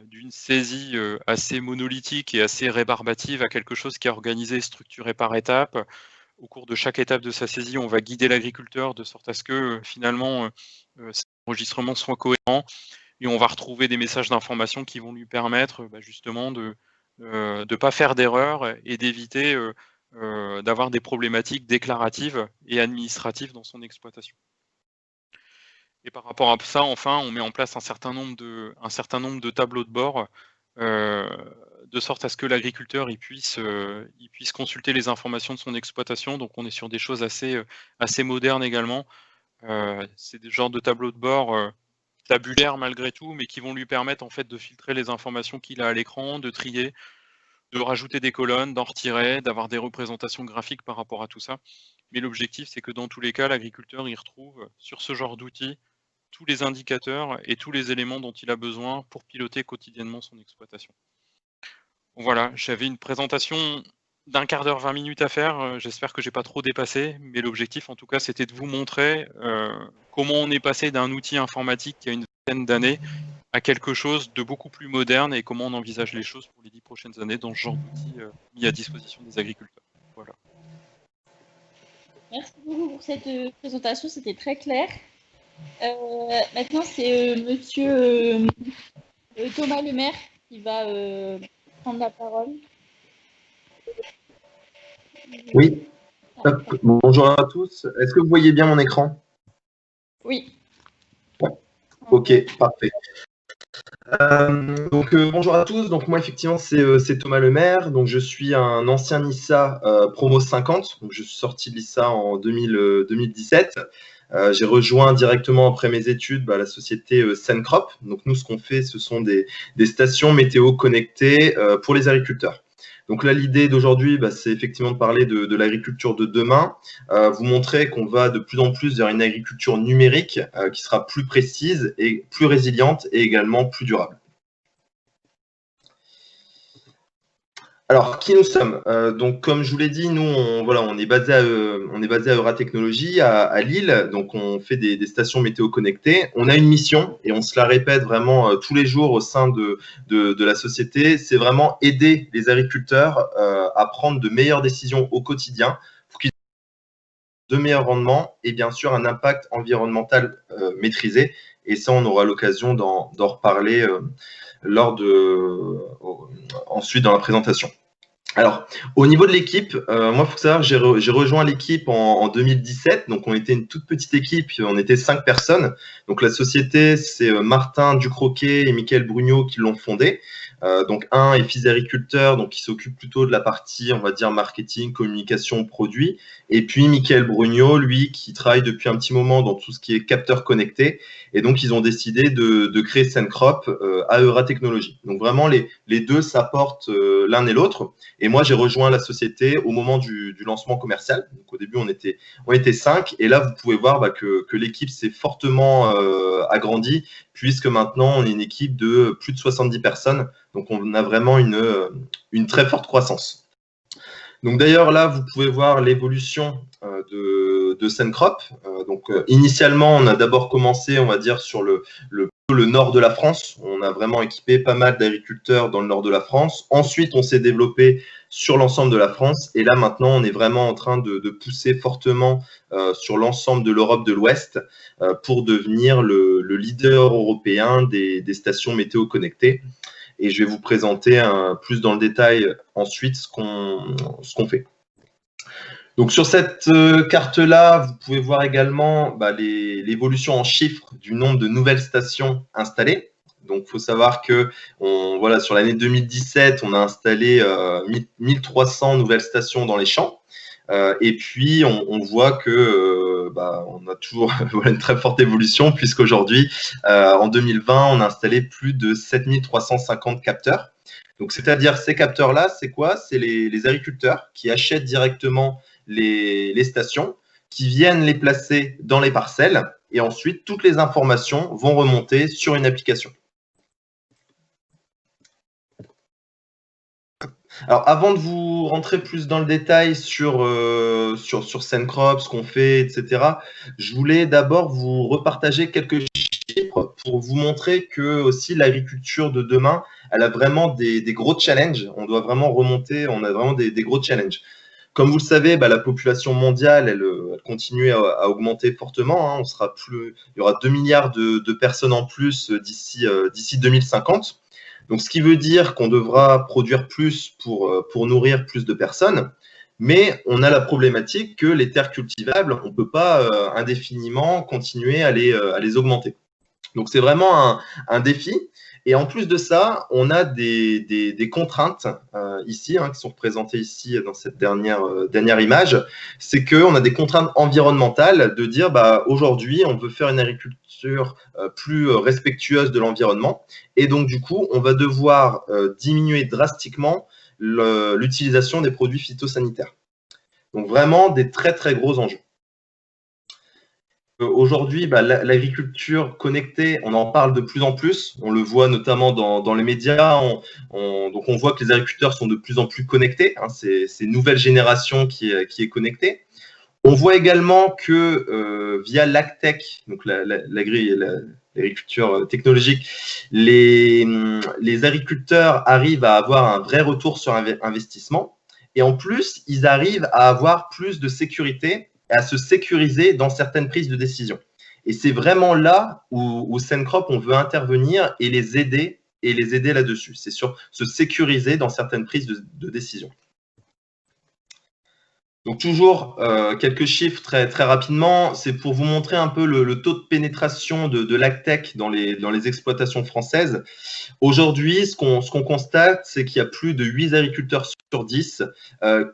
d'une saisie assez monolithique et assez rébarbative à quelque chose qui est organisé et structuré par étapes. Au cours de chaque étape de sa saisie, on va guider l'agriculteur de sorte à ce que finalement cet enregistrement soit cohérent et on va retrouver des messages d'information qui vont lui permettre justement de ne pas faire d'erreurs et d'éviter d'avoir des problématiques déclaratives et administratives dans son exploitation. Et par rapport à ça, enfin, on met en place un certain nombre de tableaux de bord de sorte à ce que l'agriculteur il puisse consulter les informations de son exploitation. Donc on est sur des choses assez modernes également. C'est des genres de tableaux de bord tabulaires malgré tout, mais qui vont lui permettre en fait de filtrer les informations qu'il a à l'écran, de trier, de rajouter des colonnes, d'en retirer, d'avoir des représentations graphiques par rapport à tout ça. Mais l'objectif, c'est que dans tous les cas, l'agriculteur il retrouve sur ce genre d'outils tous les indicateurs et tous les éléments dont il a besoin pour piloter quotidiennement son exploitation. Voilà, j'avais une présentation d'un quart d'heure, 20 minutes à faire. J'espère que j'ai pas trop dépassé, mais l'objectif en tout cas c'était de vous montrer comment on est passé d'un outil informatique qui a une vingtaine d'années à quelque chose de beaucoup plus moderne et comment on envisage les choses pour les 10 prochaines années dans ce genre d'outils mis à disposition des agriculteurs. Voilà. Merci beaucoup pour cette présentation, c'était très clair. Maintenant, c'est monsieur Thomas Lemaire qui va prendre la parole. Oui. Bonjour à tous. Est-ce que vous voyez bien mon écran? Oui. Ouais. Ok, parfait. Bonjour à tous. Donc moi effectivement c'est Thomas Lemaire. Donc je suis un ancien LISA promo 50. Donc je suis sorti de LISA en 2017. J'ai rejoint directement après mes études la société Sencrop. Donc nous ce qu'on fait ce sont des stations météo connectées pour les agriculteurs. Donc là, l'idée d'aujourd'hui, c'est effectivement de parler de l'agriculture de demain, vous montrer qu'on va de plus en plus vers une agriculture numérique qui sera plus précise et plus résiliente et également plus durable. Alors, qui nous sommes? Donc, comme je vous l'ai dit, nous, on est basé à Euratechnologies à Lille. Donc, on fait des stations météo connectées. On a une mission et on se la répète vraiment tous les jours au sein de la société. C'est vraiment aider les agriculteurs à prendre de meilleures décisions au quotidien pour qu'ils aient de meilleurs rendements et bien sûr un impact environnemental maîtrisé. Et ça, on aura l'occasion d'en reparler ensuite dans la présentation. Alors, au niveau de l'équipe, moi, il faut savoir que j'ai rejoint l'équipe en 2017. Donc, on était une toute petite équipe, on était 5 personnes. Donc, la société, c'est Martin Ducroquet et Michael Brugnot qui l'ont fondée. Donc, un est fils d'agriculteur, donc il s'occupe plutôt de la partie, on va dire, marketing, communication, produit. Et puis, Michael Brugnot, lui, qui travaille depuis un petit moment dans tout ce qui est capteur connecté. Et donc, ils ont décidé de créer Sencrop à Euratechnologies. Donc, vraiment, les deux s'apportent l'un et l'autre. Et moi, j'ai rejoint la société au moment du lancement commercial. Donc, au début, on était 5. Et là, vous pouvez voir que l'équipe s'est fortement agrandie, puisque maintenant, on est une équipe de plus de 70 personnes. Donc, on a vraiment une très forte croissance. Donc, d'ailleurs, là, vous pouvez voir l'évolution de Sencrop. Initialement, on a d'abord commencé, on va dire, sur le nord de la France. On a vraiment équipé pas mal d'agriculteurs dans le nord de la France. Ensuite, on s'est développé sur l'ensemble de la France. Et là, maintenant, on est vraiment en train de pousser fortement sur l'ensemble de l'Europe de l'Ouest pour devenir le leader européen des stations météo connectées. Et je vais vous présenter plus dans le détail ensuite ce qu'on fait. Donc sur cette carte-là, vous pouvez voir également l'évolution en chiffres du nombre de nouvelles stations installées. Donc il faut savoir que sur l'année 2017, on a installé 1300 nouvelles stations dans les champs. Et puis on voit que on a toujours une très forte évolution, puisqu'aujourd'hui, en 2020, on a installé plus de 7350 capteurs. Donc c'est-à-dire ces capteurs-là, c'est quoi? C'est les agriculteurs qui achètent directement les stations, qui viennent les placer dans les parcelles, et ensuite toutes les informations vont remonter sur une application. Alors, avant de vous rentrer plus dans le détail sur Sencrop, ce qu'on fait, etc., je voulais d'abord vous repartager quelques chiffres pour vous montrer que aussi l'agriculture de demain, elle a vraiment des gros challenges. On doit vraiment remonter, on a vraiment des gros challenges. Comme vous le savez, la population mondiale, elle continue à augmenter fortement. Hein. Il y aura 2 milliards de personnes en plus d'ici 2050. Donc, ce qui veut dire qu'on devra produire plus pour nourrir plus de personnes. Mais on a la problématique que les terres cultivables, on ne peut pas indéfiniment continuer à les augmenter. Donc, c'est vraiment un défi. Et en plus de ça, on a des contraintes ici, qui sont représentées ici dans cette dernière image. C'est qu'on a des contraintes environnementales de dire aujourd'hui, on veut faire une agriculture plus respectueuse de l'environnement. Et donc, du coup, on va devoir diminuer drastiquement l'utilisation des produits phytosanitaires. Donc, vraiment des très, très gros enjeux. aujourd'hui, l'agriculture connectée, on en parle de plus en plus. On le voit notamment dans les médias. Donc, on voit que les agriculteurs sont de plus en plus connectés. Hein, c'est une nouvelle génération qui est connectée. On voit également que via l'agtech, donc l'agriculture technologique, les agriculteurs arrivent à avoir un vrai retour sur investissement. Et en plus, ils arrivent à avoir plus de sécurité et à se sécuriser dans certaines prises de décision. Et c'est vraiment là où Cencrop, on veut intervenir et les aider là-dessus. C'est sur se sécuriser dans certaines prises de décision. Donc toujours quelques chiffres très rapidement, c'est pour vous montrer un peu le taux de pénétration de l'agtech dans les exploitations françaises. Aujourd'hui, ce qu'on constate, c'est qu'il y a plus de 8 agriculteurs sur 10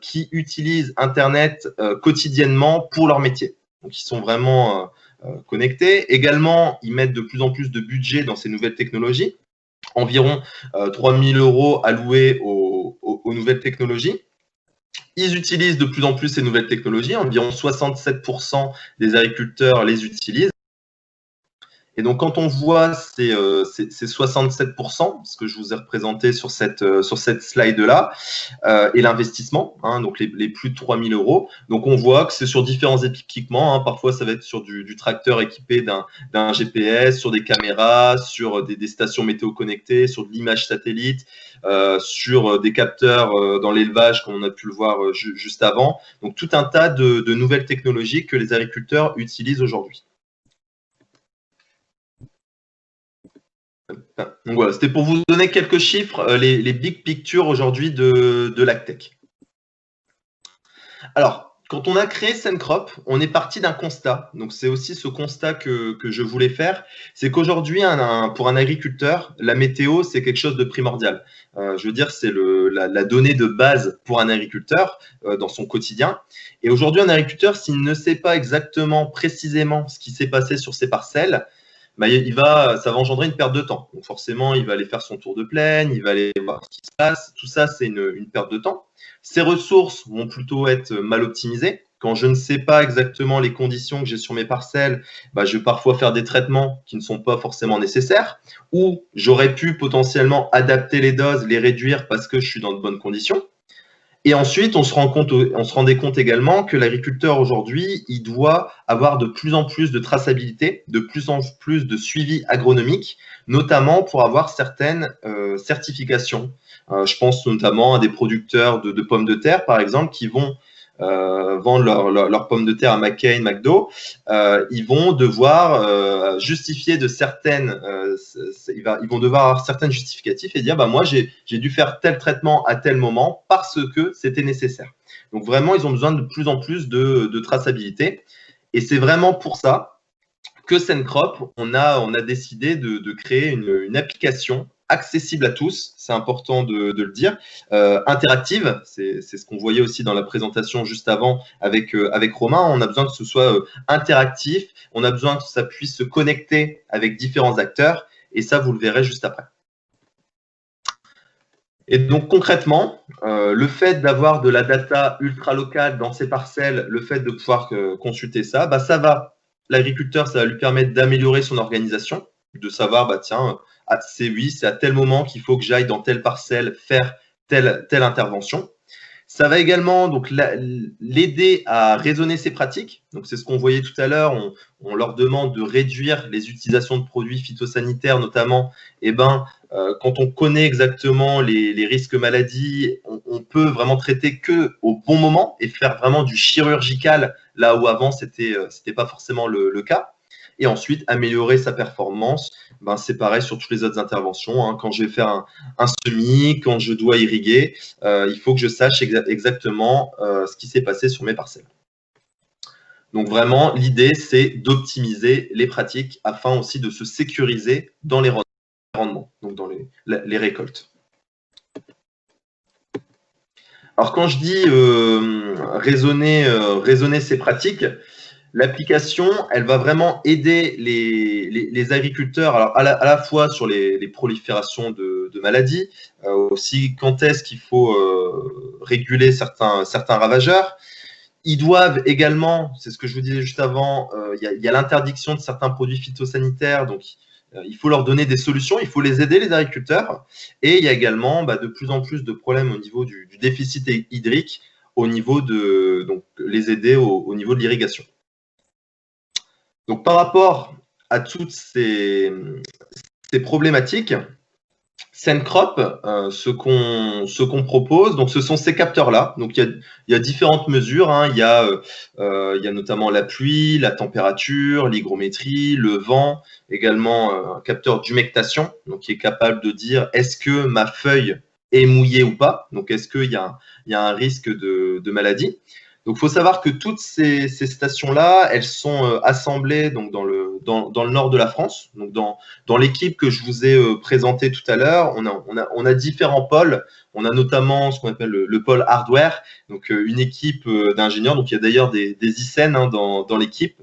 qui utilisent Internet quotidiennement pour leur métier. Donc ils sont vraiment connectés. Également, ils mettent de plus en plus de budget dans ces nouvelles technologies, environ 3 000 € alloués aux nouvelles technologies. Ils utilisent de plus en plus ces nouvelles technologies, environ 67% des agriculteurs les utilisent. Et donc, quand on voit ces 67%, ce que je vous ai représenté sur cette slide-là, et l'investissement, hein, donc les plus de 3 000 €, donc on voit que c'est sur différents équipements. Hein, parfois, ça va être sur du tracteur équipé d'un GPS, sur des caméras, sur des stations météo connectées, sur de l'image satellite, sur des capteurs dans l'élevage, comme on a pu le voir juste avant. Donc, tout un tas de nouvelles technologies que les agriculteurs utilisent aujourd'hui. Donc voilà, c'était pour vous donner quelques chiffres, les big pictures aujourd'hui de l'agtech. Alors, quand on a créé Cencrop, on est parti d'un constat. Donc, c'est aussi ce constat que je voulais faire. C'est qu'aujourd'hui, pour un agriculteur, la météo, c'est quelque chose de primordial. Je veux dire, c'est la donnée de base pour un agriculteur dans son quotidien. Et aujourd'hui, un agriculteur, s'il ne sait pas exactement, précisément ce qui s'est passé sur ses parcelles, ça va engendrer une perte de temps. Donc forcément, il va aller faire son tour de plaine, il va aller voir ce qui se passe. Tout ça, c'est une perte de temps. Ces ressources vont plutôt être mal optimisées. Quand je ne sais pas exactement les conditions que j'ai sur mes parcelles, je vais parfois faire des traitements qui ne sont pas forcément nécessaires, ou j'aurais pu potentiellement adapter les doses, les réduire parce que je suis dans de bonnes conditions. Et ensuite, on se rendait compte également que l'agriculteur aujourd'hui, il doit avoir de plus en plus de traçabilité, de plus en plus de suivi agronomique, notamment pour avoir certaines certifications. Je pense notamment à des producteurs de pommes de terre, par exemple, qui vont vendre leurs pommes de terre à McCain, McDo, ils vont devoir justifier de certaines, ils vont devoir avoir certaines justificatifs et dire moi j'ai dû faire tel traitement à tel moment parce que c'était nécessaire. Donc vraiment ils ont besoin de plus en plus de traçabilité et c'est vraiment pour ça que Cencrop, on a décidé de créer une application accessible à tous, c'est important de le dire, interactive, c'est ce qu'on voyait aussi dans la présentation juste avant avec Romain, on a besoin que ce soit interactif, on a besoin que ça puisse se connecter avec différents acteurs, et ça, vous le verrez juste après. Et donc concrètement, le fait d'avoir de la data ultra locale dans ses parcelles, le fait de pouvoir consulter ça, l'agriculteur, ça va lui permettre d'améliorer son organisation, de savoir, tiens, c'est à tel moment qu'il faut que j'aille dans telle parcelle faire telle intervention. Ça va également donc l'aider à raisonner ses pratiques. Donc c'est ce qu'on voyait tout à l'heure. On leur demande de réduire les utilisations de produits phytosanitaires, notamment. Quand on connaît exactement les risques maladies, on peut vraiment traiter que au bon moment et faire vraiment du chirurgical là où avant c'était pas forcément le cas. Et ensuite, améliorer sa performance, c'est pareil sur toutes les autres interventions. Hein. Quand je vais faire un semis, quand je dois irriguer, il faut que je sache exactement ce qui s'est passé sur mes parcelles. Donc vraiment, l'idée, c'est d'optimiser les pratiques afin aussi de se sécuriser dans les rendements, donc dans les récoltes. Alors quand je dis raisonner ces pratiques, l'application, elle va vraiment aider les agriculteurs, alors à la fois sur les proliférations de maladies, aussi quand est-ce qu'il faut réguler certains ravageurs. Ils doivent également, c'est ce que je vous disais juste avant, il y a l'interdiction de certains produits phytosanitaires, donc il faut leur donner des solutions, il faut les aider, les agriculteurs. Et il y a également de plus en plus de problèmes au niveau du déficit hydrique, au niveau de donc, les aider au niveau de l'irrigation. Donc par rapport à toutes ces problématiques, Sencrop, ce qu'on propose, donc ce sont ces capteurs-là. Donc il y a différentes mesures. Hein. Il y a notamment la pluie, la température, l'hygrométrie, le vent, également un capteur d'humectation, donc qui est capable de dire est-ce que ma feuille est mouillée ou pas. Donc est-ce qu'il y a un risque de maladie. Donc, il faut savoir que toutes ces stations-là, elles sont assemblées donc, dans le nord de la France. Donc, dans l'équipe que je vous ai présentée tout à l'heure, on a différents pôles. On a notamment ce qu'on appelle le pôle hardware, donc une équipe d'ingénieurs. Donc, il y a d'ailleurs des ICEN hein, dans l'équipe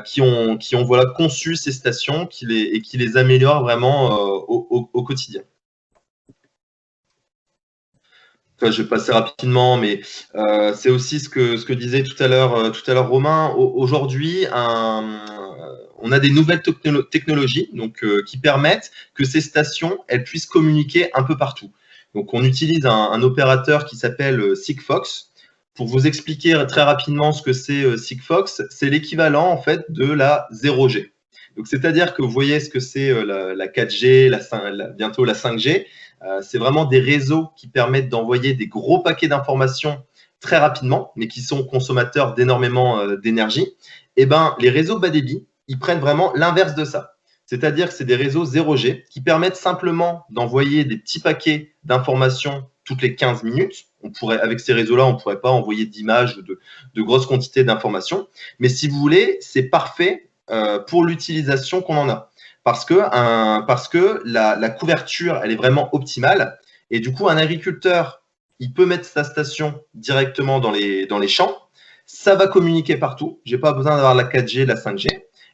qui ont voilà, conçu ces stations et qui les améliorent vraiment au quotidien. Je vais passer rapidement, mais c'est aussi ce que disait tout à l'heure Romain. Aujourd'hui, on a des nouvelles technologies donc, qui permettent que ces stations elles puissent communiquer un peu partout. Donc, on utilise un opérateur qui s'appelle Sigfox. Pour vous expliquer très rapidement ce que c'est Sigfox, c'est l'équivalent en fait de la 0G. Donc, c'est-à-dire que vous voyez ce que c'est la 4G, bientôt la 5G. C'est vraiment des réseaux qui permettent d'envoyer des gros paquets d'informations très rapidement, mais qui sont consommateurs d'énormément d'énergie. Et ben, les réseaux bas débit, ils prennent vraiment l'inverse de ça. C'est-à-dire que c'est des réseaux 0G qui permettent simplement d'envoyer des petits paquets d'informations toutes les 15 minutes. Avec ces réseaux-là, on ne pourrait pas envoyer d'images ou de grosses quantités d'informations. Mais si vous voulez, c'est parfait pour l'utilisation qu'on en a. Parce que la couverture, elle est vraiment optimale. Et du coup, un agriculteur, il peut mettre sa station directement dans les champs. Ça va communiquer partout. Je n'ai pas besoin d'avoir la 4G, la 5G.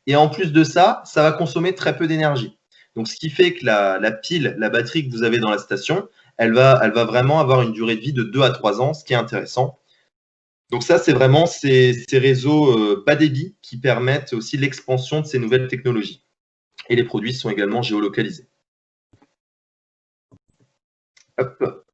Et en plus de ça, ça va consommer très peu d'énergie. Donc, ce qui fait que la pile, la batterie que vous avez dans la station, elle va vraiment avoir une durée de vie de 2 à 3 ans, ce qui est intéressant. Donc ça, c'est vraiment ces réseaux bas débit qui permettent aussi l'expansion de ces nouvelles technologies. Et les produits sont également géolocalisés. Hop.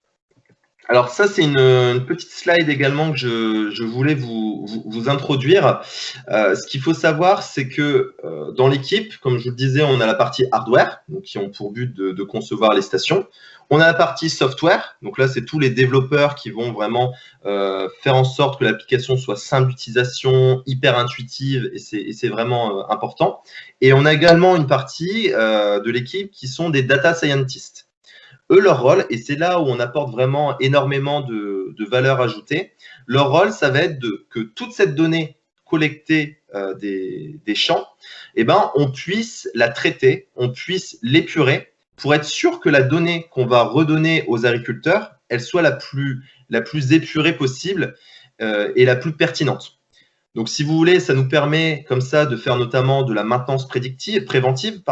Alors ça, c'est une petite slide également que je voulais vous introduire. Ce qu'il faut savoir, c'est que dans l'équipe, comme je vous le disais, on a la partie hardware, donc qui ont pour but de concevoir les stations. On a la partie software, donc là, c'est tous les développeurs qui vont vraiment faire en sorte que l'application soit simple d'utilisation, hyper intuitive, et c'est vraiment important. Et on a également une partie de l'équipe qui sont des data scientists. Eux, leur rôle, et c'est là où on apporte vraiment énormément de valeur ajoutée, leur rôle, ça va être que toute cette donnée collectée des champs, eh ben, on puisse la traiter, on puisse l'épurer pour être sûr que la donnée qu'on va redonner aux agriculteurs, elle soit la plus épurée possible et la plus pertinente. Donc, si vous voulez, ça nous permet comme ça de faire notamment de la maintenance préventive.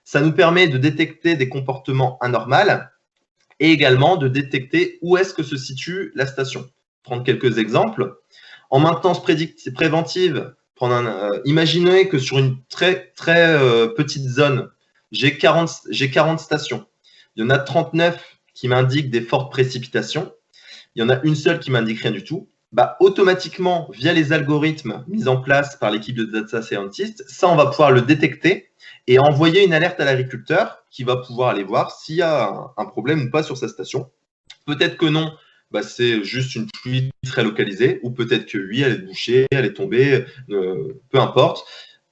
Ça nous permet de détecter des comportements anormaux et également de détecter où est-ce que se situe la station. Prendre quelques exemples. En maintenance préventive, imaginez que sur une très petite zone, j'ai 40 stations. Il y en a 39 qui m'indiquent des fortes précipitations. Il y en a une seule qui m'indique rien du tout. Automatiquement, via les algorithmes mis en place par l'équipe de data scientists, ça, on va pouvoir le détecter et envoyer une alerte à l'agriculteur qui va pouvoir aller voir s'il y a un problème ou pas sur sa station. Peut-être que non, c'est juste une pluie très localisée, ou peut-être que oui, elle est bouchée, elle est tombée, peu importe.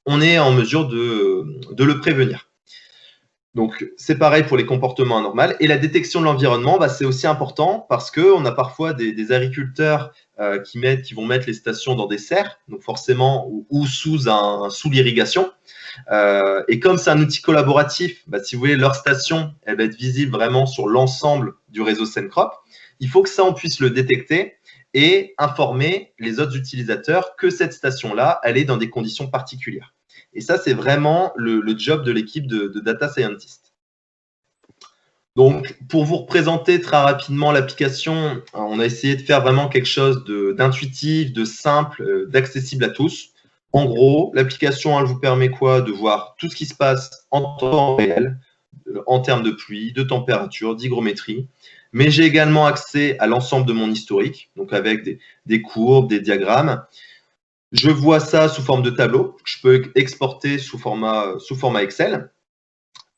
On est en mesure de le prévenir. Donc, c'est pareil pour les comportements anormaux. Et la détection de l'environnement, c'est aussi important parce qu'on a parfois des agriculteurs qui vont mettre les stations dans des serres, donc forcément, ou sous l'irrigation. Et comme c'est un outil collaboratif, si vous voulez, leur station, elle va être visible vraiment sur l'ensemble du réseau Sencrop. Il faut que ça, on puisse le détecter et informer les autres utilisateurs que cette station-là, elle est dans des conditions particulières. Et ça, c'est vraiment le job de l'équipe de data scientist. Donc, pour vous représenter très rapidement l'application, on a essayé de faire vraiment quelque chose d'intuitif, de simple, d'accessible à tous. En gros, l'application, elle vous permet quoi? De voir tout ce qui se passe en temps réel, en termes de pluie, de température, d'hygrométrie. Mais j'ai également accès à l'ensemble de mon historique, donc avec des courbes, des diagrammes. Je vois ça sous forme de tableau. Je peux exporter sous format Excel.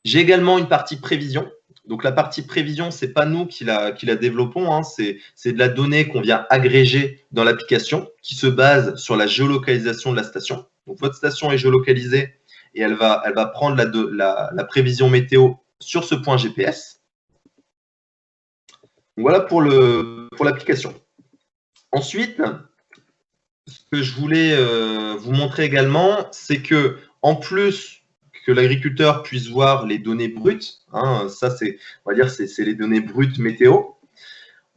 J'ai également une partie prévision. Donc la partie prévision, c'est pas nous qui la développons, hein, c'est de la donnée qu'on vient agréger dans l'application qui se base sur la géolocalisation de la station. Donc votre station est géolocalisée et elle va prendre la prévision météo sur ce point GPS. Donc voilà pour l'application. Ensuite, ce que je voulais vous montrer également, c'est que en plus que l'agriculteur puisse voir les données brutes, hein, ça c'est, on va dire, c'est les données brutes météo.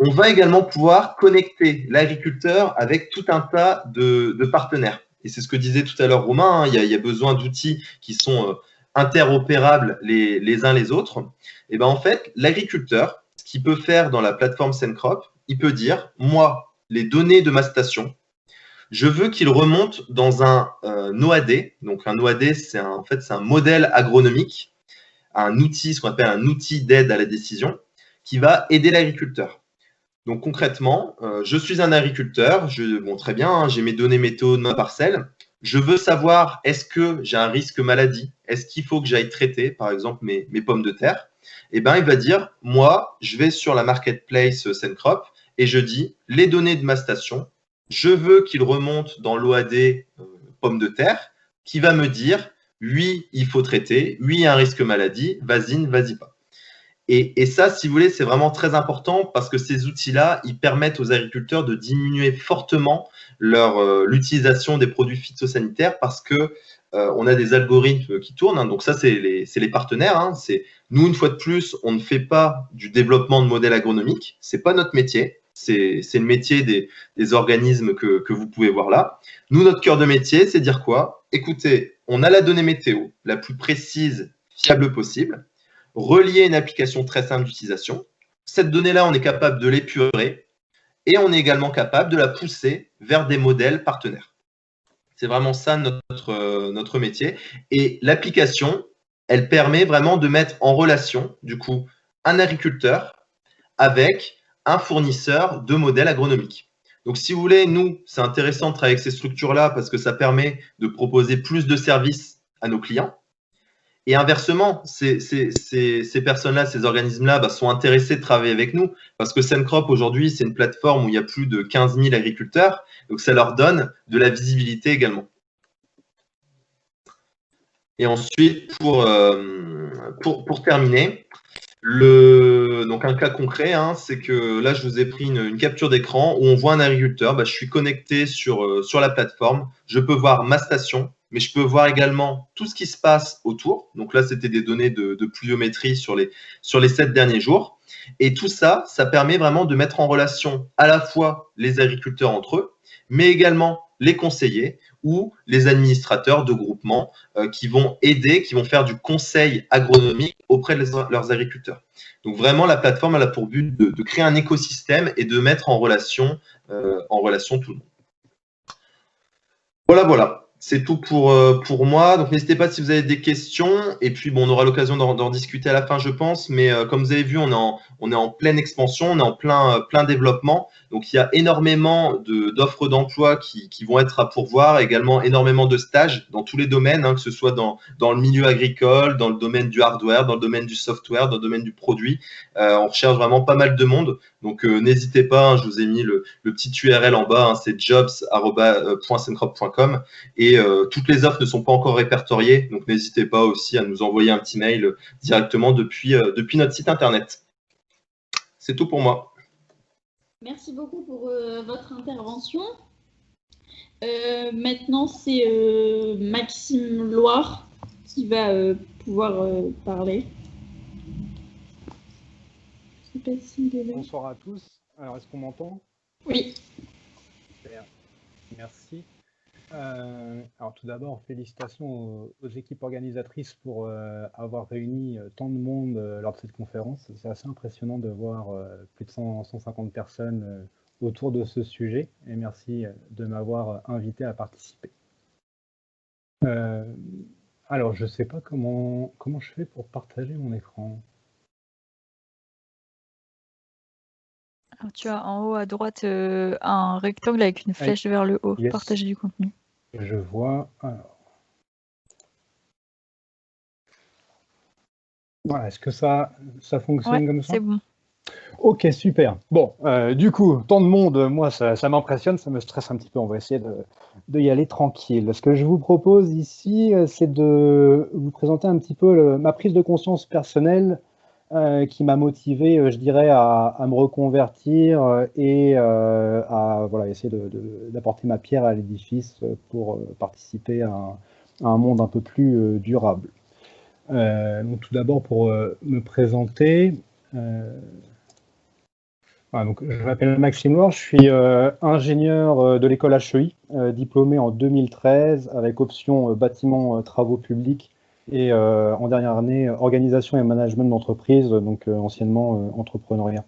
On va également pouvoir connecter l'agriculteur avec tout un tas de partenaires. Et c'est ce que disait tout à l'heure Romain, hein, il y a besoin d'outils qui sont interopérables les uns les autres. Et ben en fait, l'agriculteur, ce qu'il peut faire dans la plateforme Sencrop, il peut dire, moi, les données de ma station, je veux qu'il remonte dans un OAD. Donc, un OAD, c'est un modèle agronomique, un outil, ce qu'on appelle un outil d'aide à la décision, qui va aider l'agriculteur. Donc, concrètement, je suis un agriculteur, bon, très bien, hein, j'ai mes données météo de ma parcelle. Je veux savoir, est-ce que j'ai un risque maladie? Est-ce qu'il faut que j'aille traiter, par exemple, mes pommes de terre? Eh bien, il va dire, moi, je vais sur la marketplace Sencrop et je dis, les données de ma station, je veux qu'il remonte dans l'OAD pommes de terre, qui va me dire, oui, il faut traiter, oui, il y a un risque maladie, vas-y, vas-y pas. Et ça, si vous voulez, c'est vraiment très important parce que ces outils-là, ils permettent aux agriculteurs de diminuer fortement l'utilisation des produits phytosanitaires parce que on a des algorithmes qui tournent. Hein, donc ça, c'est les partenaires. Hein, nous, une fois de plus, on ne fait pas du développement de modèles agronomiques. C'est pas notre métier. C'est le métier des organismes que vous pouvez voir là. Nous, notre cœur de métier, c'est dire quoi? Écoutez, on a la donnée météo la plus précise, fiable possible, reliée à une application très simple d'utilisation. Cette donnée-là, on est capable de l'épurer et on est également capable de la pousser vers des modèles partenaires. C'est vraiment ça notre métier. Et l'application, elle permet vraiment de mettre en relation, du coup, un agriculteur avec un fournisseur de modèles agronomiques. Donc, si vous voulez, nous, c'est intéressant de travailler avec ces structures-là parce que ça permet de proposer plus de services à nos clients. Et inversement, ces personnes-là, ces organismes-là sont intéressés de travailler avec nous parce que Sencrop, aujourd'hui, c'est une plateforme où il y a plus de 15 000 agriculteurs. Donc, ça leur donne de la visibilité également. Et ensuite, pour terminer, donc un cas concret, hein, c'est que là, je vous ai pris une capture d'écran où on voit un agriculteur. Je suis connecté sur la plateforme. Je peux voir ma station, mais je peux voir également tout ce qui se passe autour. Donc là, c'était des données de pluviométrie sur les 7 derniers jours. Et tout ça, ça permet vraiment de mettre en relation à la fois les agriculteurs entre eux, mais également les conseillers ou les administrateurs de groupements qui vont aider, qui vont faire du conseil agronomique auprès de leurs agriculteurs. Donc vraiment, la plateforme elle a pour but de créer un écosystème et de mettre en relation tout le monde. Voilà. C'est tout pour moi. Donc n'hésitez pas si vous avez des questions. Et puis bon, on aura l'occasion d'en discuter à la fin, je pense. Mais comme vous avez vu, on est en pleine expansion, on est en plein développement. Donc il y a énormément d'offres d'emploi qui vont être à pourvoir, également énormément de stages dans tous les domaines, hein, que ce soit dans le milieu agricole, dans le domaine du hardware, dans le domaine du software, dans le domaine du produit. On recherche vraiment pas mal de monde. Donc n'hésitez pas, hein, je vous ai mis le petit URL en bas, hein, c'est jobs.sencrop.com et toutes les offres ne sont pas encore répertoriées, donc n'hésitez pas aussi à nous envoyer un petit mail directement depuis notre site internet. C'est tout pour moi. Merci beaucoup pour votre intervention. Maintenant, c'est Maxime Loire qui va pouvoir parler. Je sais pas s'il est là. Bonsoir à tous. Alors, est-ce qu'on m'entend? Oui. Super. Merci. Alors tout d'abord, félicitations aux équipes organisatrices pour avoir réuni tant de monde lors de cette conférence. C'est assez impressionnant de voir plus de 150 personnes autour de ce sujet, et merci de m'avoir invité à participer. Alors, je ne sais pas comment je fais pour partager mon écran. Alors, tu as en haut à droite un rectangle avec une flèche vers le haut, Yes. partager du contenu. Je vois. Alors. Voilà, est-ce que ça fonctionne comme ça? C'est bon. Ok, super. Bon, du coup, tant de monde, moi, ça m'impressionne, ça me stresse un petit peu. On va essayer de y aller tranquille. Ce que je vous propose ici, c'est de vous présenter un petit peu ma prise de conscience personnelle qui m'a motivé, je dirais, à me reconvertir et à voilà, essayer d'apporter ma pierre à l'édifice pour participer à un monde un peu plus durable. Donc, tout d'abord, pour me présenter, donc, je m'appelle Maxime Loire, je suis ingénieur de l'école HEI, diplômé en 2013 avec option bâtiment travaux publics et en dernière année organisation et management d'entreprise, donc anciennement entrepreneuriat.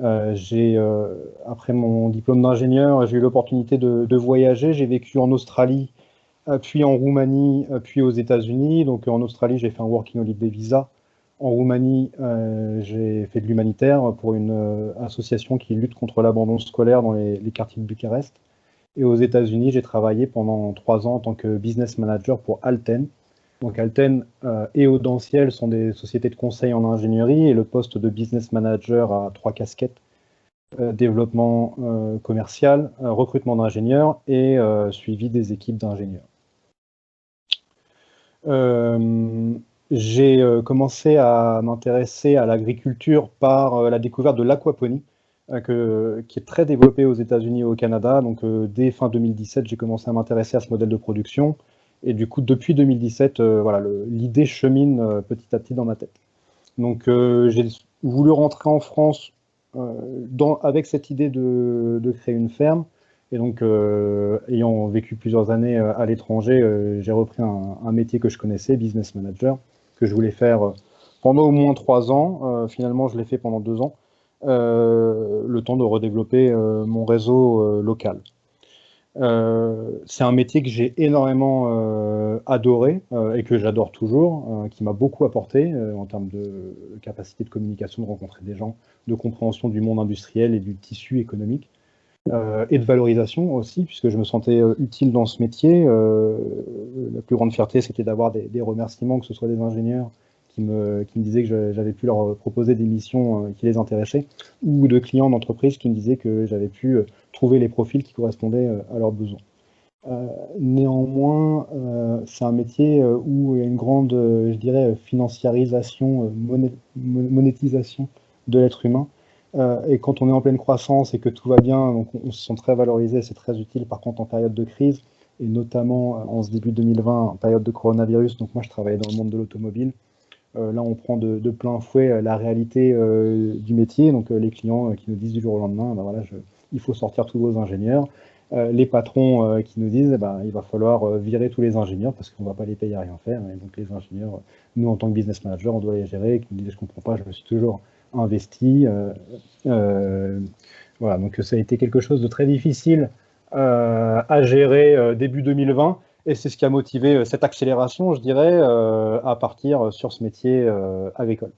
Après mon diplôme d'ingénieur, j'ai eu l'opportunité de voyager. J'ai vécu en Australie, puis en Roumanie, puis aux États-Unis. Donc en Australie, j'ai fait un Working Holiday Visa. En Roumanie, j'ai fait de l'humanitaire pour une association qui lutte contre l'abandon scolaire dans les quartiers de Bucarest. Et aux États-Unis, j'ai travaillé pendant 3 ans en tant que business manager pour Alten. Donc Alten et Audentiel sont des sociétés de conseil en ingénierie et le poste de business manager a 3 casquettes. Développement commercial, recrutement d'ingénieurs et suivi des équipes d'ingénieurs. J'ai commencé à m'intéresser à l'agriculture par la découverte de l'aquaponie, qui est très développée aux États-Unis et au Canada. Donc, dès fin 2017, j'ai commencé à m'intéresser à ce modèle de production. Et du coup, depuis 2017, voilà, l'idée chemine petit à petit dans ma tête. Donc, j'ai voulu rentrer en France avec cette idée de créer une ferme. Et donc, ayant vécu plusieurs années à l'étranger, j'ai repris un métier que je connaissais, business manager, que je voulais faire pendant au moins 3 ans. Finalement, je l'ai fait pendant 2 ans, le temps de redévelopper mon réseau local. C'est un métier que j'ai énormément adoré et que j'adore toujours, qui m'a beaucoup apporté en termes de capacité de communication, de rencontrer des gens, de compréhension du monde industriel et du tissu économique. Et de valorisation aussi, puisque je me sentais utile dans ce métier. La plus grande fierté, c'était d'avoir des remerciements, que ce soit des ingénieurs qui me disaient que j'avais pu leur proposer des missions qui les intéressaient, ou de clients d'entreprise qui me disaient que j'avais pu trouver les profils qui correspondaient à leurs besoins. Néanmoins, c'est un métier où il y a une grande, je dirais, financiarisation, monétisation de l'être humain. Et quand on est en pleine croissance et que tout va bien, donc on se sent très valorisé, c'est très utile. Par contre, en période de crise, et notamment en ce début 2020, en période de coronavirus, donc moi je travaillais dans le monde de l'automobile, là on prend de plein fouet la réalité du métier, donc les clients qui nous disent du jour au lendemain, ben voilà, il faut sortir tous vos ingénieurs. Les patrons qui nous disent il va falloir virer tous les ingénieurs parce qu'on ne va pas les payer à rien faire. Et donc les ingénieurs, nous en tant que business manager, on doit les gérer. Et qui nous disent je ne comprends pas, je me suis toujours investi. Voilà, donc ça a été quelque chose de très difficile à gérer début 2020. Et c'est ce qui a motivé cette accélération, je dirais, à partir sur ce métier agricole.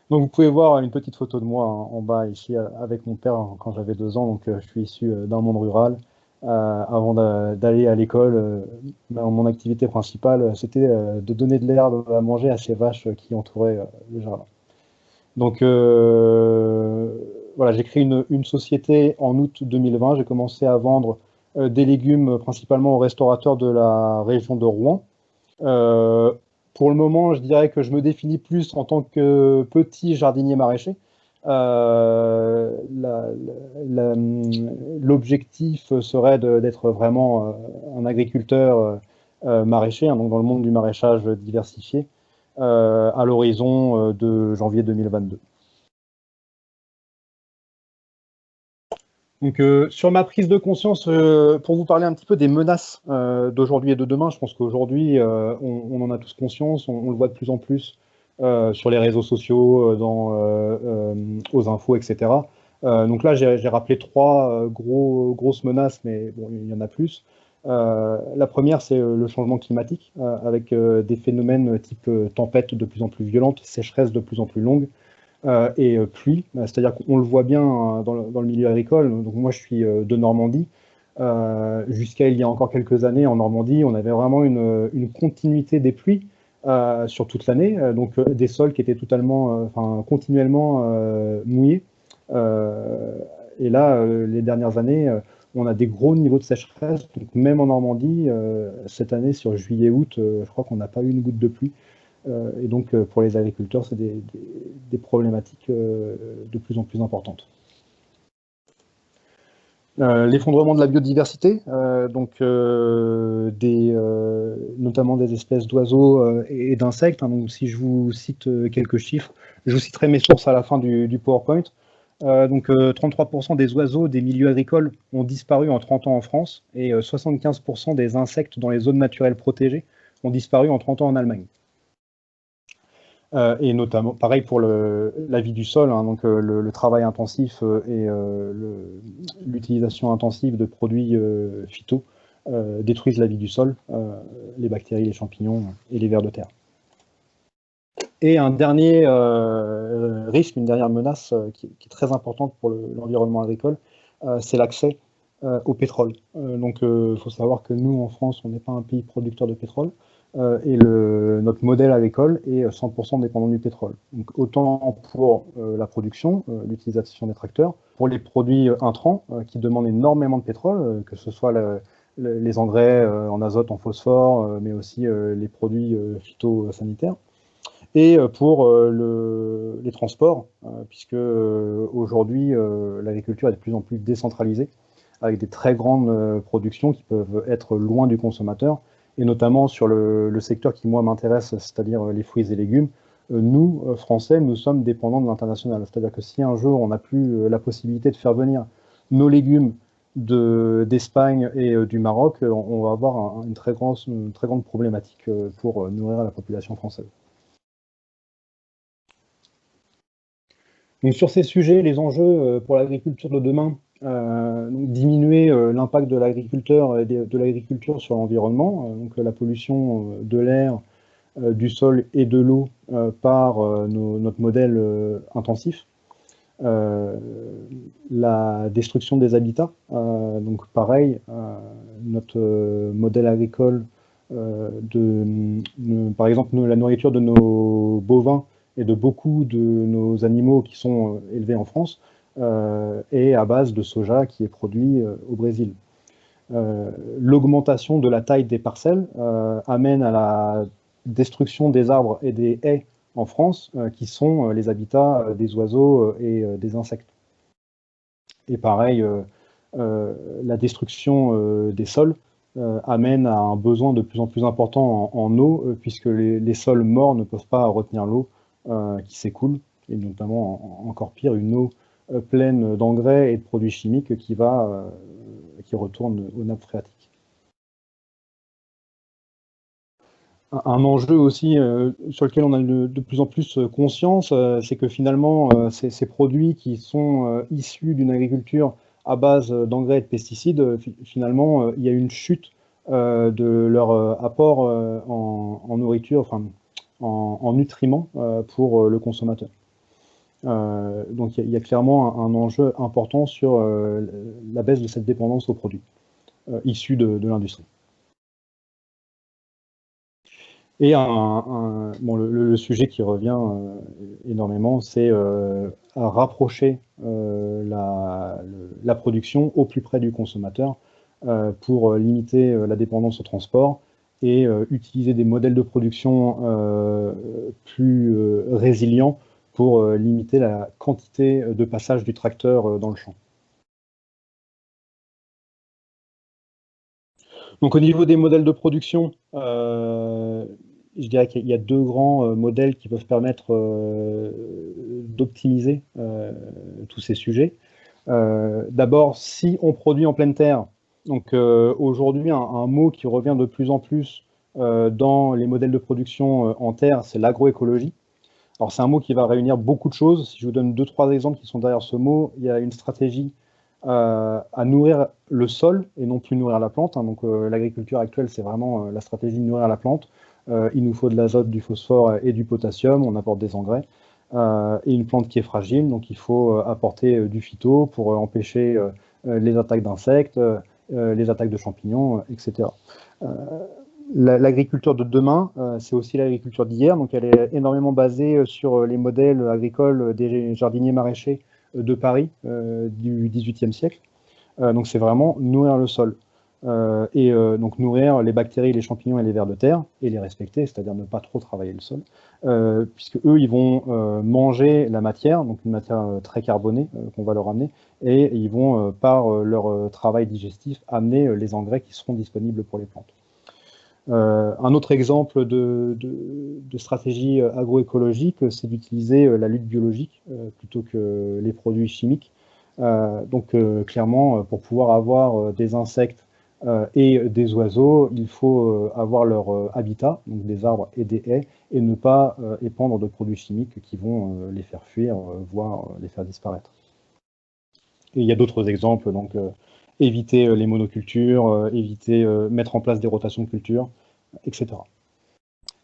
Donc vous pouvez voir une petite photo de moi en bas ici avec mon père quand j'avais 2 ans. Donc je suis issu d'un monde rural. Avant d'aller à l'école, mon activité principale, c'était de donner de l'herbe à manger à ces vaches qui entouraient le jardin. Donc voilà, j'ai créé une société en août 2020. J'ai commencé à vendre des légumes principalement aux restaurateurs de la région de Rouen. Pour le moment, je dirais que je me définis plus en tant que petit jardinier maraîcher. L'objectif serait d'être vraiment un agriculteur maraîcher, hein, donc dans le monde du maraîchage diversifié, à l'horizon de janvier 2022. Donc, sur ma prise de conscience, pour vous parler un petit peu des menaces d'aujourd'hui et de demain, je pense qu'aujourd'hui, on en a tous conscience, on le voit de plus en plus sur les réseaux sociaux, aux infos, etc. Donc là, j'ai rappelé trois grosses menaces, mais bon, il y en a plus. La première, c'est le changement climatique, avec des phénomènes type tempête de plus en plus violentes, sécheresse de plus en plus longue, et pluie. C'est-à-dire qu'on le voit bien dans le milieu agricole. Donc moi, je suis de Normandie. Jusqu'à il y a encore quelques années, en Normandie, on avait vraiment une continuité des pluies sur toute l'année, donc des sols qui étaient continuellement mouillés. Et là, les dernières années, on a des gros niveaux de sécheresse. Donc même en Normandie, cette année, sur juillet-août, je crois qu'on n'a pas eu une goutte de pluie. Et donc, pour les agriculteurs, c'est des problématiques de plus en plus importantes. L'effondrement de la biodiversité, notamment des espèces d'oiseaux et d'insectes. Donc, si je vous cite quelques chiffres, je vous citerai mes sources à la fin du PowerPoint. 33% des oiseaux des milieux agricoles ont disparu en 30 ans en France, et 75% des insectes dans les zones naturelles protégées ont disparu en 30 ans en Allemagne. Et notamment, pareil pour la vie du sol, hein, donc le travail intensif et l'utilisation intensive de produits phyto détruisent la vie du sol, les bactéries, les champignons et les vers de terre. Et un dernier risque, une dernière menace qui est très importante pour l'environnement agricole, c'est l'accès au pétrole. Donc il faut savoir que nous, en France, on n'est pas un pays producteur de pétrole. Et notre modèle agricole est 100% dépendant du pétrole. Donc autant pour la production, l'utilisation des tracteurs, pour les produits intrants qui demandent énormément de pétrole, que ce soit les engrais en azote, en phosphore, mais aussi les produits phytosanitaires, et pour les transports, puisque aujourd'hui l'agriculture est de plus en plus décentralisée, avec des très grandes productions qui peuvent être loin du consommateur. Et notamment sur le secteur qui, moi, m'intéresse, c'est-à-dire les fruits et légumes, nous, Français, nous sommes dépendants de l'international. C'est-à-dire que si un jour on n'a plus la possibilité de faire venir nos légumes d'Espagne et du Maroc, on va avoir une très grande problématique pour nourrir la population française. Donc sur ces sujets, les enjeux pour l'agriculture de demain, donc diminuer l'impact de l'agriculture sur l'environnement, donc la pollution de l'air, du sol et de l'eau par notre modèle intensif. La destruction des habitats, donc pareil, notre modèle agricole, par exemple la nourriture de nos bovins et de beaucoup de nos animaux qui sont élevés en France, et à base de soja qui est produit au Brésil. L'augmentation de la taille des parcelles amène à la destruction des arbres et des haies en France, qui sont les habitats des oiseaux et des insectes. Et pareil, la destruction des sols amène à un besoin de plus en plus important en eau, puisque les sols morts ne peuvent pas retenir l'eau qui s'écoule, et notamment, encore pire, une eau pleine d'engrais et de produits chimiques qui retourne aux nappes phréatiques. Un enjeu aussi sur lequel on a de plus en plus conscience, c'est que finalement, ces produits qui sont issus d'une agriculture à base d'engrais et de pesticides, finalement, il y a une chute de leur apport en nourriture, enfin, en nutriments pour le consommateur. Donc il y a clairement un enjeu important sur la baisse de cette dépendance aux produits issus de l'industrie. Et le sujet qui revient énormément, c'est à rapprocher la production au plus près du consommateur pour limiter la dépendance au transport et utiliser des modèles de production plus résilients pour limiter la quantité de passage du tracteur dans le champ. Donc au niveau des modèles de production, je dirais qu'il y a deux grands modèles qui peuvent permettre d'optimiser tous ces sujets. D'abord, si on produit en pleine terre, donc aujourd'hui, un mot qui revient de plus en plus dans les modèles de production en terre, c'est l'agroécologie. Alors, c'est un mot qui va réunir beaucoup de choses. Si je vous donne 2-3 exemples qui sont derrière ce mot, il y a une stratégie à nourrir le sol et non plus nourrir la plante. Donc, l'agriculture actuelle, c'est vraiment la stratégie de nourrir la plante. Il nous faut de l'azote, du phosphore et du potassium. On apporte des engrais. Et une plante qui est fragile, donc il faut apporter du phyto pour empêcher les attaques d'insectes, les attaques de champignons, etc. L'agriculture de demain, c'est aussi l'agriculture d'hier, donc elle est énormément basée sur les modèles agricoles des jardiniers maraîchers de Paris du XVIIIe siècle. Donc c'est vraiment nourrir le sol. Donc nourrir les bactéries, les champignons et les vers de terre, et les respecter, c'est-à-dire ne pas trop travailler le sol, puisque eux, ils vont manger la matière, donc une matière très carbonée qu'on va leur amener, et ils vont, par leur travail digestif, amener les engrais qui seront disponibles pour les plantes. Un autre exemple de stratégie agroécologique, c'est d'utiliser la lutte biologique plutôt que les produits chimiques. Donc clairement, pour pouvoir avoir des insectes et des oiseaux, il faut avoir leur habitat, donc des arbres et des haies, et ne pas épandre de produits chimiques qui vont les faire fuir, voire les faire disparaître. Et il y a d'autres exemples, donc éviter les monocultures, mettre en place des rotations de cultures, etc.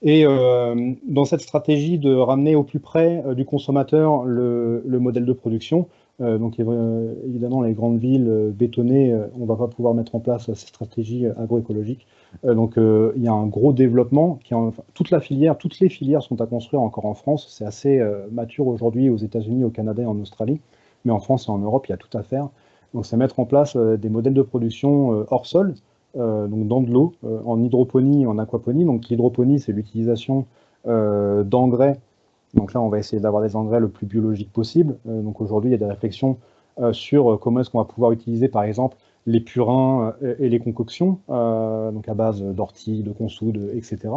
Et dans cette stratégie de ramener au plus près du consommateur le modèle de production, donc évidemment les grandes villes bétonnées, on ne va pas pouvoir mettre en place ces stratégies agroécologiques. Donc il y a un gros développement, toutes les filières sont à construire encore en France. C'est assez mature aujourd'hui aux États-Unis, au Canada et en Australie, mais en France et en Europe, il y a tout à faire. Donc c'est mettre en place des modèles de production hors sol, donc dans de l'eau, en hydroponie et en aquaponie. Donc l'hydroponie, c'est l'utilisation d'engrais. Donc là, on va essayer d'avoir des engrais le plus biologiques possible. Donc aujourd'hui, il y a des réflexions sur comment est-ce qu'on va pouvoir utiliser, par exemple, les purins et les concoctions, donc à base d'ortie, de consoude, etc.,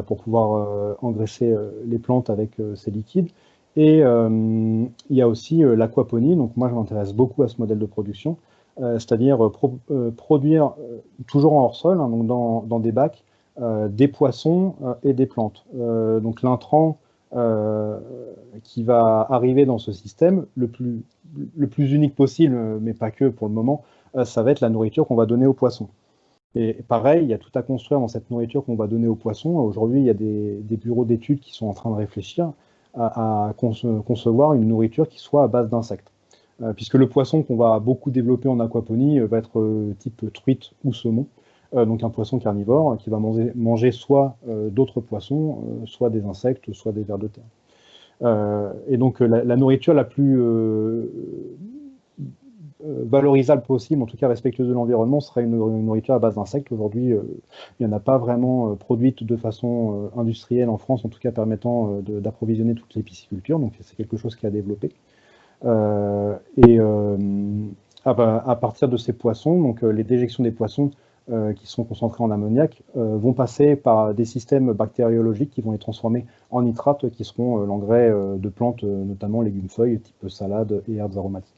pour pouvoir engraisser les plantes avec ces liquides. Et il y a aussi l'aquaponie. Donc moi, je m'intéresse beaucoup à ce modèle de production, c'est-à-dire produire toujours en hors-sol, hein, donc dans des bacs, des poissons et des plantes. Donc l'intrant qui va arriver dans ce système, le plus unique possible, mais pas que pour le moment, ça va être la nourriture qu'on va donner aux poissons. Et pareil, il y a tout à construire dans cette nourriture qu'on va donner aux poissons. Aujourd'hui, il y a des bureaux d'études qui sont en train de réfléchir à concevoir une nourriture qui soit à base d'insectes. Puisque le poisson qu'on va beaucoup développer en aquaponie va être type truite ou saumon, donc un poisson carnivore qui va manger soit d'autres poissons, soit des insectes, soit des vers de terre. Et donc la nourriture la plus valorisable possible, en tout cas respectueuse de l'environnement, serait une nourriture à base d'insectes. Aujourd'hui, il n'y en a pas vraiment produite de façon industrielle en France, en tout cas permettant d'approvisionner toutes les piscicultures, donc c'est quelque chose qui a développé. À partir de ces poissons, donc les déjections des poissons qui sont concentrés en ammoniac vont passer par des systèmes bactériologiques qui vont les transformer en nitrates qui seront l'engrais de plantes, notamment légumes-feuilles, type salade et herbes aromatiques.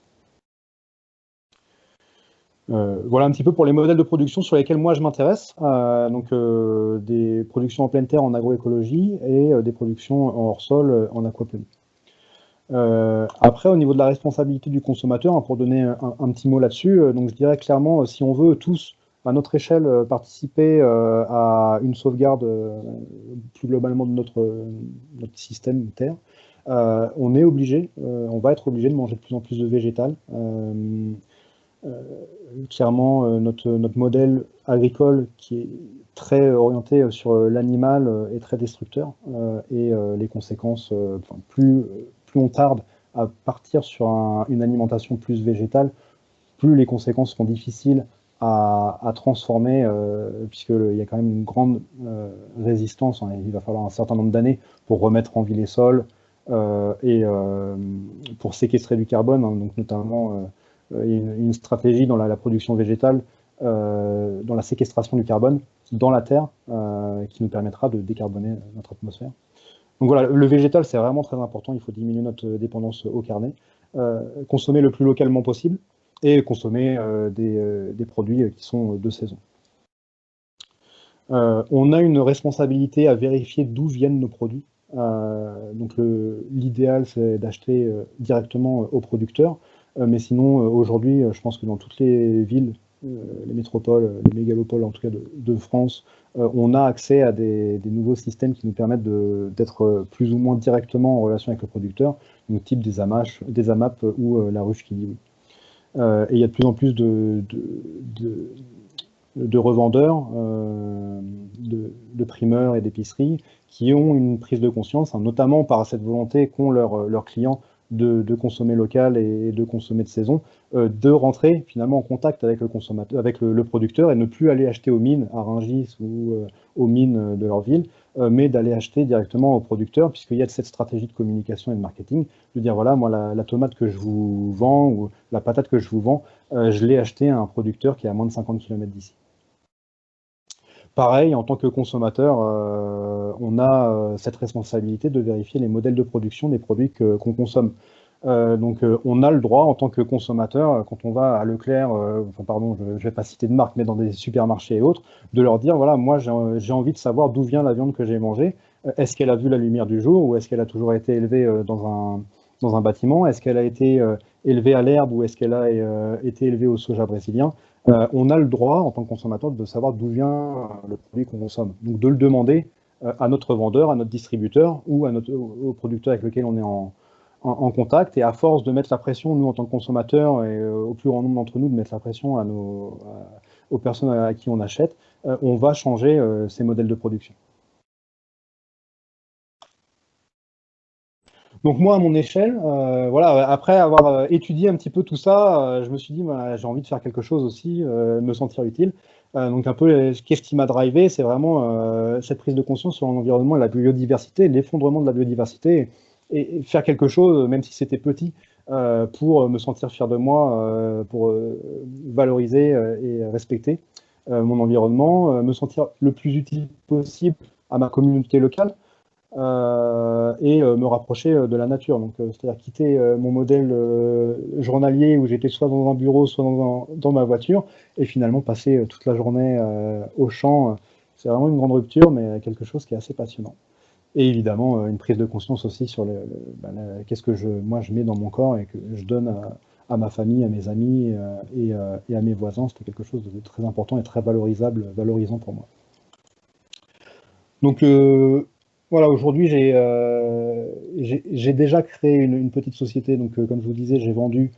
Voilà un petit peu pour les modèles de production sur lesquels moi je m'intéresse, des productions en pleine terre en agroécologie et des productions en hors-sol en aquaponie. Après, au niveau de la responsabilité du consommateur, hein, pour donner un petit mot là-dessus, donc je dirais clairement, si on veut tous, à notre échelle, participer à une sauvegarde plus globalement de notre système Terre, on va être obligé de manger de plus en plus de végétal. Clairement, notre modèle agricole qui est très orienté sur l'animal est très destructeur et les conséquences, plus on tarde à partir sur une alimentation plus végétale, plus les conséquences seront difficiles à transformer, puisqu'il y a quand même une grande résistance, hein, il va falloir un certain nombre d'années pour remettre en vie les sols et pour séquestrer du carbone, hein, donc notamment une stratégie dans la production végétale, dans la séquestration du carbone dans la terre, qui nous permettra de décarboner notre atmosphère. Donc voilà, le végétal, c'est vraiment très important, il faut diminuer notre dépendance au carnet. consommer le plus localement possible et consommer des produits qui sont de saison. On a une responsabilité à vérifier d'où viennent nos produits. Donc l'idéal, c'est d'acheter directement aux producteurs. Mais sinon, aujourd'hui, je pense que dans toutes les villes, les métropoles, les mégalopoles en tout cas de France, on a accès à des nouveaux systèmes qui nous permettent d'être plus ou moins directement en relation avec le producteur, donc type des AMAP ou la ruche qui dit oui. Et il y a de plus en plus de revendeurs, de primeurs et d'épiceries qui ont une prise de conscience, hein, notamment par cette volonté qu'ont leurs clients de consommer local et de consommer de saison, de rentrer finalement en contact avec le consommateur, avec le producteur, et ne plus aller acheter aux mines à Rungis ou aux mines de leur ville, mais d'aller acheter directement au producteur, puisqu'il y a cette stratégie de communication et de marketing, de dire voilà, moi la tomate que je vous vends ou la patate que je vous vends, je l'ai acheté à un producteur qui est à moins de 50 km d'ici. Pareil, en tant que consommateur, on a cette responsabilité de vérifier les modèles de production des produits qu'on consomme. Donc on a le droit en tant que consommateur, quand on va à Leclerc, enfin, pardon, je ne vais pas citer de marque, mais dans des supermarchés et autres, de leur dire, voilà, moi j'ai envie de savoir d'où vient la viande que j'ai mangée. Est-ce qu'elle a vu la lumière du jour ou est-ce qu'elle a toujours été élevée dans un bâtiment? Est-ce qu'elle a été élevée à l'herbe ou est-ce qu'elle a été élevée au soja brésilien? On a le droit, en tant que consommateur, de savoir d'où vient le produit qu'on consomme. Donc de le demander à notre vendeur, à notre distributeur ou au producteur avec lequel on est en contact. Et à force de mettre la pression, nous, en tant que consommateurs, et au plus grand nombre d'entre nous, de mettre la pression aux personnes à qui on achète, on va changer ces modèles de production. Donc moi, à mon échelle, voilà, après avoir étudié un petit peu tout ça, je me suis dit, bah, j'ai envie de faire quelque chose aussi, me sentir utile. Donc un peu, qu'est-ce qui m'a drivé, c'est vraiment cette prise de conscience sur l'environnement et la biodiversité, l'effondrement de la biodiversité, et faire quelque chose, même si c'était petit, pour me sentir fier de moi, pour valoriser et respecter mon environnement, me sentir le plus utile possible à ma communauté locale. Et me rapprocher de la nature. Donc, c'est-à-dire quitter mon modèle journalier où j'étais soit dans un bureau, soit dans ma voiture, et finalement passer toute la journée au champ. C'est vraiment une grande rupture, mais quelque chose qui est assez passionnant. Et évidemment, une prise de conscience aussi sur qu'est-ce que moi je mets dans mon corps et que je donne à ma famille, à mes amis et à mes voisins. C'était quelque chose de très important et très valorisant pour moi. Donc, voilà, aujourd'hui, j'ai déjà créé une petite société. Donc, comme je vous disais, j'ai vendu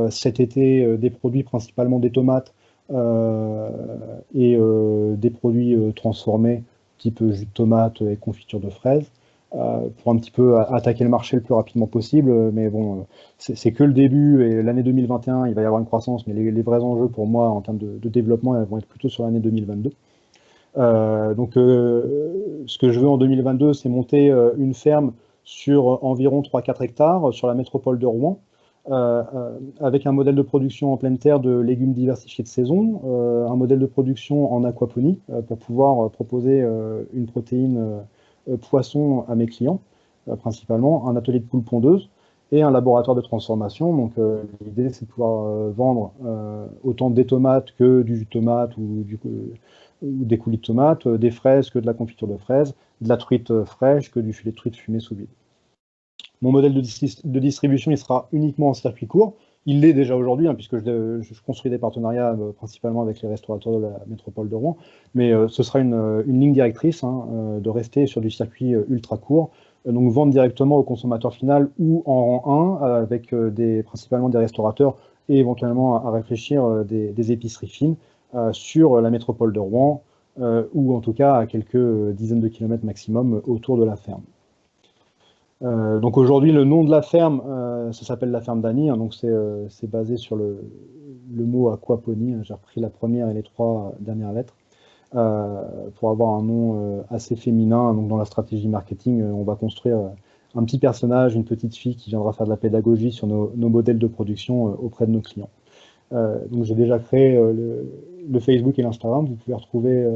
cet été des produits, principalement des tomates et des produits transformés, type jus de tomate et confiture de fraises, pour un petit peu attaquer le marché le plus rapidement possible. Mais bon, c'est que le début, et l'année 2021, il va y avoir une croissance, mais les vrais enjeux pour moi en termes de développement vont être plutôt sur l'année 2022. Donc, ce que je veux en 2022, c'est monter une ferme sur environ 3-4 hectares sur la métropole de Rouen, avec un modèle de production en pleine terre de légumes diversifiés de saison, un modèle de production en aquaponie pour pouvoir proposer une protéine poisson à mes clients, principalement, un atelier de poules pondeuses et un laboratoire de transformation. Donc, l'idée, c'est de pouvoir vendre autant des tomates que du jus de tomate ou des coulis de tomates, des fraises que de la confiture de fraises, de la truite fraîche que du filet de truite fumé sous vide. Mon modèle de distribution, il sera uniquement en circuit court. Il l'est déjà aujourd'hui, hein, puisque je construis des partenariats principalement avec les restaurateurs de la métropole de Rouen, mais ce sera une ligne directrice, hein, de rester sur du circuit ultra court, donc vendre directement au consommateur final ou en rang 1 avec principalement des restaurateurs et éventuellement à réfléchir des épiceries fines sur la métropole de Rouen, ou en tout cas à quelques dizaines de kilomètres maximum autour de la ferme. Donc aujourd'hui, le nom de la ferme, ça s'appelle la ferme d'Annie, hein, donc c'est basé sur le mot aquaponie. J'ai repris la première et les 3 dernières lettres pour avoir un nom assez féminin. Donc dans la stratégie marketing, on va construire un petit personnage, une petite fille qui viendra faire de la pédagogie sur nos modèles de production auprès de nos clients. Donc j'ai déjà créé le Facebook et l'Instagram. Vous pouvez retrouver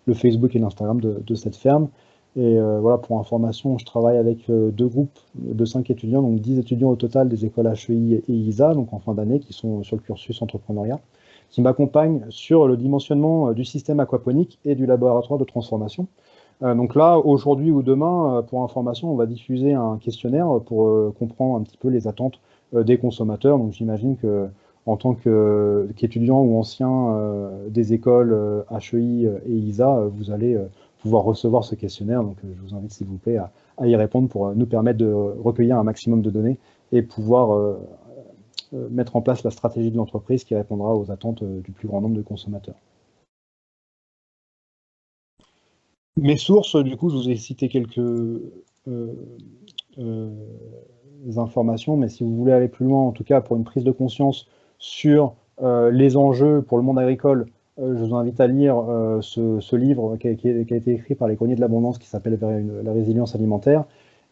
le Facebook et l'Instagram de cette ferme. Et voilà, pour information, je travaille avec 2 groupes de 5 étudiants, donc 10 étudiants au total des écoles HEI et ISA, donc en fin d'année, qui sont sur le cursus entrepreneuriat, qui m'accompagnent sur le dimensionnement du système aquaponique et du laboratoire de transformation. Donc là, aujourd'hui ou demain, pour information, on va diffuser un questionnaire pour comprendre un petit peu les attentes des consommateurs. Donc j'imagine que en tant qu'étudiant ou ancien des écoles HEI et ISA, vous allez pouvoir recevoir ce questionnaire. Donc je vous invite s'il vous plaît à y répondre pour nous permettre de recueillir un maximum de données et pouvoir mettre en place la stratégie de l'entreprise qui répondra aux attentes du plus grand nombre de consommateurs. Mes sources, du coup, je vous ai cité quelques informations, mais si vous voulez aller plus loin, en tout cas pour une prise de conscience sur les enjeux pour le monde agricole, je vous invite à lire ce livre qui a été écrit par les Greniers de l'Abondance qui s'appelle La résilience alimentaire,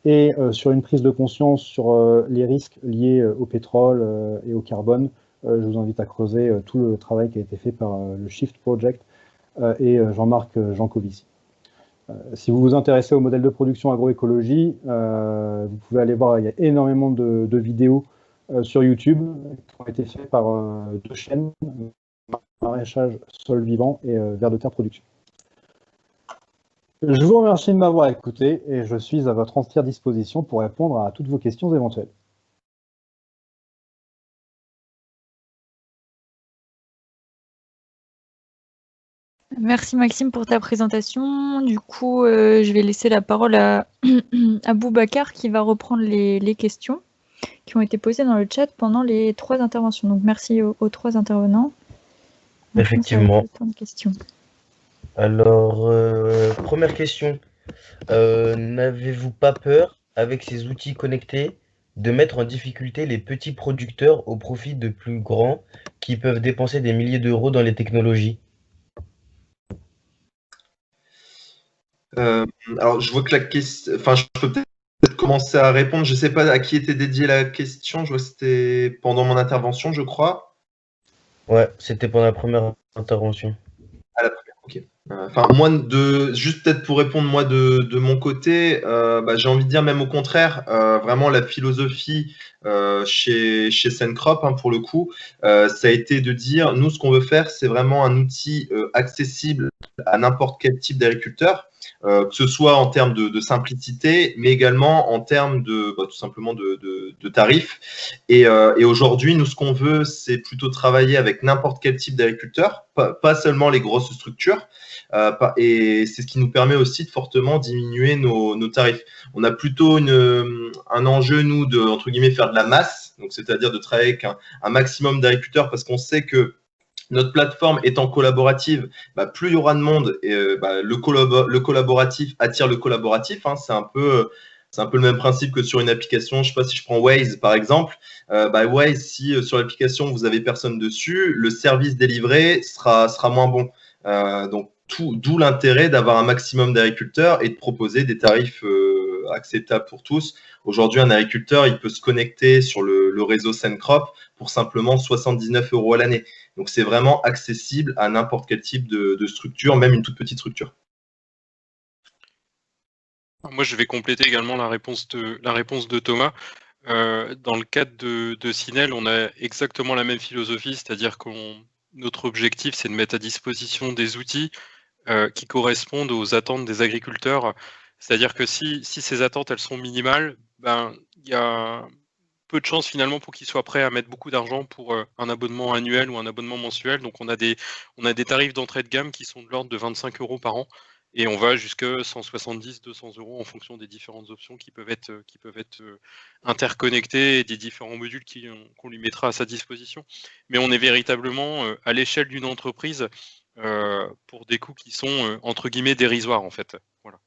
et sur une prise de conscience sur les risques liés au pétrole et au carbone. Je vous invite à creuser tout le travail qui a été fait par le Shift Project et Jean-Marc Jancovici. Si vous vous intéressez au modèle de production agroécologie, vous pouvez aller voir, il y a énormément de vidéos sur YouTube qui ont été faites par 2 chaînes, Maraîchage Sol Vivant et Vers de Terre Production. Je vous remercie de m'avoir écouté et je suis à votre entière disposition pour répondre à toutes vos questions éventuelles. Merci Maxime pour ta présentation. Du coup, je vais laisser la parole à Boubacar qui va reprendre les questions qui ont été posées dans le chat pendant les 3 interventions. Donc merci aux 3 intervenants. Effectivement. Questions. Alors, première question. N'avez-vous pas peur, avec ces outils connectés, de mettre en difficulté les petits producteurs au profit de plus grands qui peuvent dépenser des milliers d'euros dans les technologies? Alors, je vois que la question. Enfin, je peux peut-être commencer à répondre. Je ne sais pas à qui était dédiée la question. Je vois que c'était pendant mon intervention, je crois. Ouais, c'était pendant la première intervention. À la première, ok. Enfin, moi, juste peut-être pour répondre, moi, de mon côté, j'ai envie de dire même au contraire, vraiment la philosophie chez Sencrop, pour le coup, ça a été de dire, nous, ce qu'on veut faire, c'est vraiment un outil accessible à n'importe quel type d'agriculteur, que ce soit en termes de simplicité, mais également en termes tout simplement de tarifs. Et aujourd'hui, nous, ce qu'on veut, c'est plutôt travailler avec n'importe quel type d'agriculteur, pas seulement les grosses structures. Et c'est ce qui nous permet aussi de fortement diminuer nos tarifs. On a plutôt un enjeu, nous, de, entre guillemets, faire de la masse, donc c'est-à-dire de travailler avec un maximum d'agriculteurs, parce qu'on sait que notre plateforme étant collaborative, plus il y aura de monde, et le collaboratif attire le collaboratif. C'est un peu le même principe que sur une application. Je ne sais pas si je prends Waze par exemple. Waze, si sur l'application vous avez personne dessus, le service délivré sera moins bon. Donc d'où l'intérêt d'avoir un maximum d'agriculteurs et de proposer des tarifs acceptables pour tous. Aujourd'hui, un agriculteur, il peut se connecter sur le réseau Sencrop pour simplement 79 € à l'année. Donc, c'est vraiment accessible à n'importe quel type de structure, même une toute petite structure. Moi, je vais compléter également la réponse de Thomas. Dans le cadre de Cinel, on a exactement la même philosophie, c'est-à-dire que notre objectif, c'est de mettre à disposition des outils qui correspondent aux attentes des agriculteurs. C'est-à-dire que si ces attentes elles sont minimales, il y a peu de chances finalement pour qu'ils soient prêts à mettre beaucoup d'argent pour un abonnement annuel ou un abonnement mensuel. Donc on a des tarifs d'entrée de gamme qui sont de l'ordre de 25 € par an. Et on va jusqu'à 170, 200 € en fonction des différentes options qui peuvent être interconnectées et des différents modules qu'on lui mettra à sa disposition. Mais on est véritablement à l'échelle d'une entreprise pour des coûts qui sont entre guillemets dérisoires en fait. Voilà.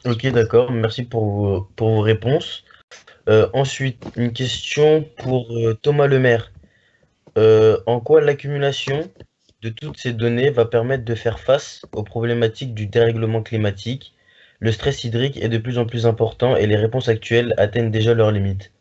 Ok, d'accord. Merci pour vos réponses. Ensuite, une question pour Thomas Lemaire. En quoi l'accumulation de toutes ces données va permettre de faire face aux problématiques du dérèglement climatique? Le stress hydrique est de plus en plus important et les réponses actuelles atteignent déjà leurs limites.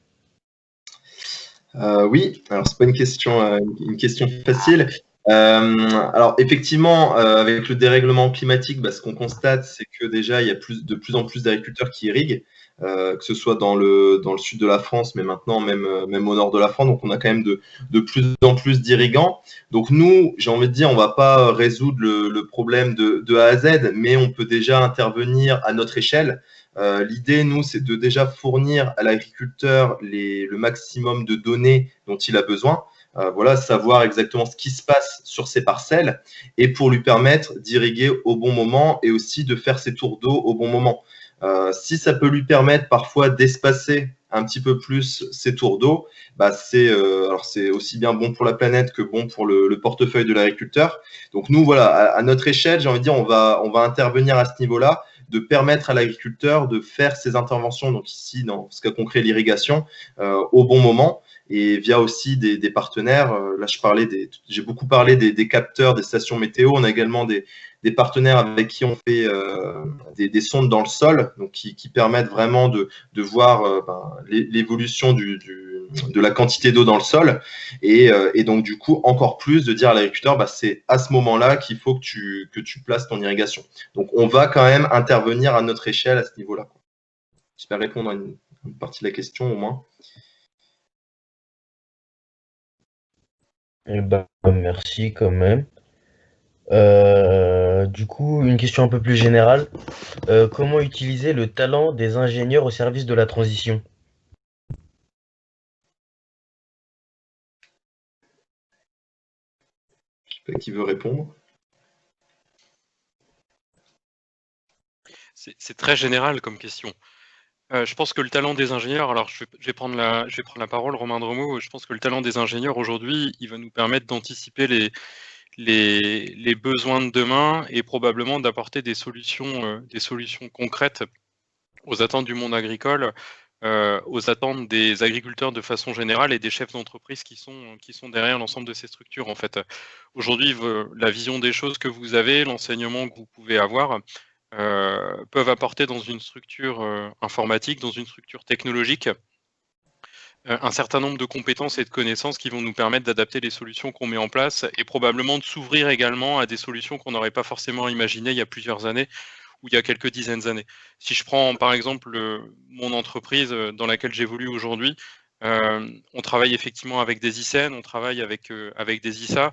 Oui, alors c'est pas une question facile. Alors effectivement, avec le dérèglement climatique, ce qu'on constate, c'est que déjà il y a de plus en plus d'agriculteurs qui irriguent, que ce soit dans le sud de la France, mais maintenant même au nord de la France. Donc on a quand même de plus en plus d'irrigants. Donc nous, j'ai envie de dire, on va pas résoudre le problème de A à Z, mais on peut déjà intervenir à notre échelle. L'idée, nous, c'est de déjà fournir à l'agriculteur le maximum de données dont il a besoin. Voilà, savoir exactement ce qui se passe sur ses parcelles et pour lui permettre d'irriguer au bon moment et aussi de faire ses tours d'eau au bon moment. Si ça peut lui permettre parfois d'espacer un petit peu plus ses tours d'eau, c'est aussi bien bon pour la planète que bon pour le portefeuille de l'agriculteur. Donc nous, voilà, à notre échelle, j'ai envie de dire, on va intervenir à ce niveau-là, de permettre à l'agriculteur de faire ses interventions, donc ici, dans ce cas concret, l'irrigation, au bon moment. Et via aussi des partenaires. Là, j'ai beaucoup parlé des capteurs, des stations météo. On a également des partenaires avec qui on fait des sondes dans le sol, donc qui permettent vraiment de voir l'évolution de la quantité d'eau dans le sol. Et donc, du coup, encore plus de dire à l'agriculteur, c'est à ce moment-là qu'il faut que tu places ton irrigation. Donc, on va quand même intervenir à notre échelle à ce niveau-là. J'espère répondre à une partie de la question, au moins. Merci quand même. Du coup, une question un peu plus générale. Comment utiliser le talent des ingénieurs au service de la transition? Je sais pas qui veut répondre. C'est très général comme question. Je pense que le talent des ingénieurs, alors je vais prendre la parole, Romain Dromot. Je pense que le talent des ingénieurs aujourd'hui, il va nous permettre d'anticiper les besoins de demain et probablement d'apporter des solutions concrètes aux attentes du monde agricole, aux attentes des agriculteurs de façon générale et des chefs d'entreprise qui sont derrière l'ensemble de ces structures. En fait, aujourd'hui, la vision des choses que vous avez, l'enseignement que vous pouvez avoir, peuvent apporter dans une structure informatique, dans une structure technologique, un certain nombre de compétences et de connaissances qui vont nous permettre d'adapter les solutions qu'on met en place et probablement de s'ouvrir également à des solutions qu'on n'aurait pas forcément imaginées il y a plusieurs années ou il y a quelques dizaines d'années. Si je prends par exemple mon entreprise dans laquelle j'évolue aujourd'hui, on travaille effectivement avec des ICN, on travaille avec des ISA.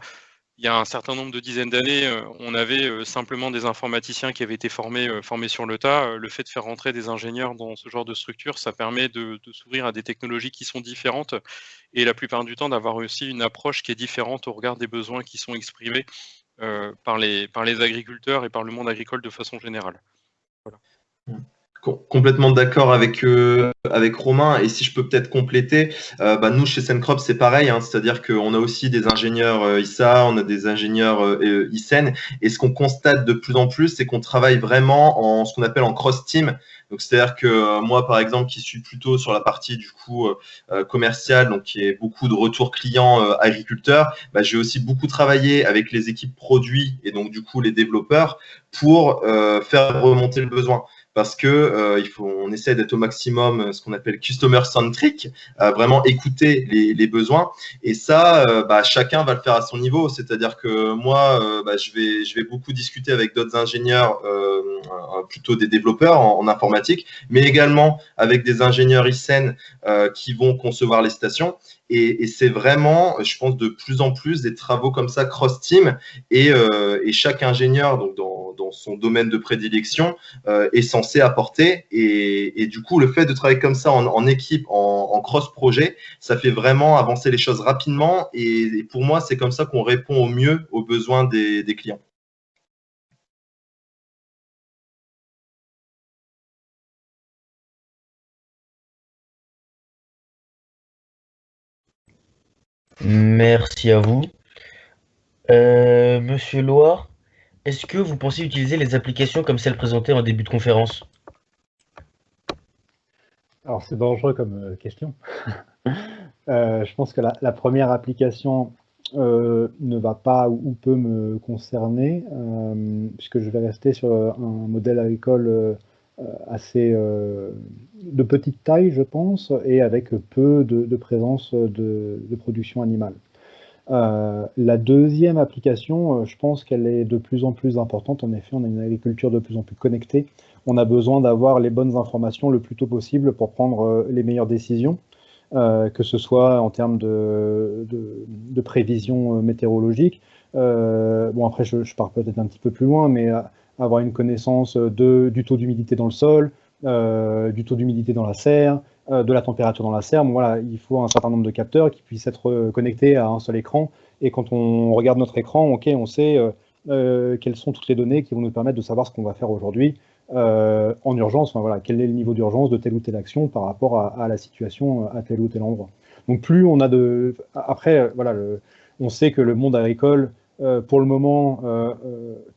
Il y a un certain nombre de dizaines d'années, on avait simplement des informaticiens qui avaient été formés sur le tas. Le fait de faire rentrer des ingénieurs dans ce genre de structure, ça permet de s'ouvrir à des technologies qui sont différentes et la plupart du temps d'avoir aussi une approche qui est différente au regard des besoins qui sont exprimés par les agriculteurs et par le monde agricole de façon générale. Voilà. Complètement d'accord avec Romain, et si je peux peut-être compléter, nous chez Sencrop c'est pareil, hein, c'est-à-dire qu'on a aussi des ingénieurs ISA, on a des ingénieurs ICEN, et ce qu'on constate de plus en plus, c'est qu'on travaille vraiment en ce qu'on appelle en cross-team. Donc c'est-à-dire que moi par exemple qui suis plutôt sur la partie du coup commerciale, donc qui est beaucoup de retours clients agriculteurs, j'ai aussi beaucoup travaillé avec les équipes produits et donc du coup les développeurs pour faire remonter le besoin. Parce que on essaie d'être au maximum ce qu'on appelle customer centric, vraiment écouter les besoins. Et ça, chacun va le faire à son niveau. C'est-à-dire que moi, je vais beaucoup discuter avec d'autres ingénieurs, plutôt des développeurs en informatique, mais également avec des ingénieurs ICEN qui vont concevoir les stations. Et c'est vraiment, je pense, de plus en plus des travaux comme ça cross-team. Et chaque ingénieur, donc dans son domaine de prédilection, est censé apporter. Et du coup, le fait de travailler comme ça en équipe, en cross-projet, ça fait vraiment avancer les choses rapidement. Et pour moi, c'est comme ça qu'on répond au mieux aux besoins des clients. Merci à vous. Monsieur Loire, est-ce que vous pensez utiliser les applications comme celles présentées en début de conférence? Alors c'est dangereux comme question. Je pense que la première application ne va pas ou peut me concerner, puisque je vais rester sur un modèle agricole assez de petite taille, je pense, et avec peu de présence de production animale. La deuxième application, je pense qu'elle est de plus en plus importante. En effet, on a une agriculture de plus en plus connectée. On a besoin d'avoir les bonnes informations le plus tôt possible pour prendre les meilleures décisions, que ce soit en termes de prévision météorologique. Bon, après, je pars peut-être un petit peu plus loin, mais avoir une connaissance du taux d'humidité dans le sol, du taux d'humidité dans la serre, de la température dans la serre. Bon, voilà, il faut un certain nombre de capteurs qui puissent être connectés à un seul écran. Et quand on regarde notre écran, ok, on sait quelles sont toutes les données qui vont nous permettre de savoir ce qu'on va faire aujourd'hui en urgence. Enfin, voilà, quel est le niveau d'urgence de telle ou telle action par rapport à la situation à tel ou tel endroit. Donc plus on a de... Après, voilà, on sait que le monde agricole, pour le moment,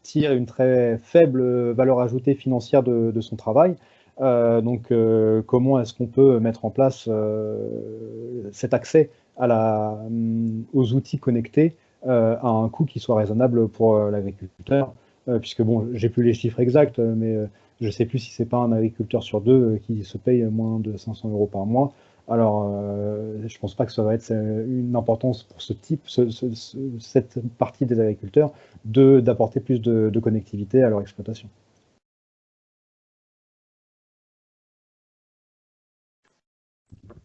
tire une très faible valeur ajoutée financière de son travail. Donc, comment est-ce qu'on peut mettre en place cet accès aux outils connectés à un coût qui soit raisonnable pour l'agriculteur, puisque bon, j'ai plus les chiffres exacts, mais je sais plus si c'est pas un agriculteur sur deux qui se paye moins de 500 € par mois. Alors, je pense pas que ça va être une importance pour cette partie des agriculteurs d'apporter plus de connectivité à leur exploitation.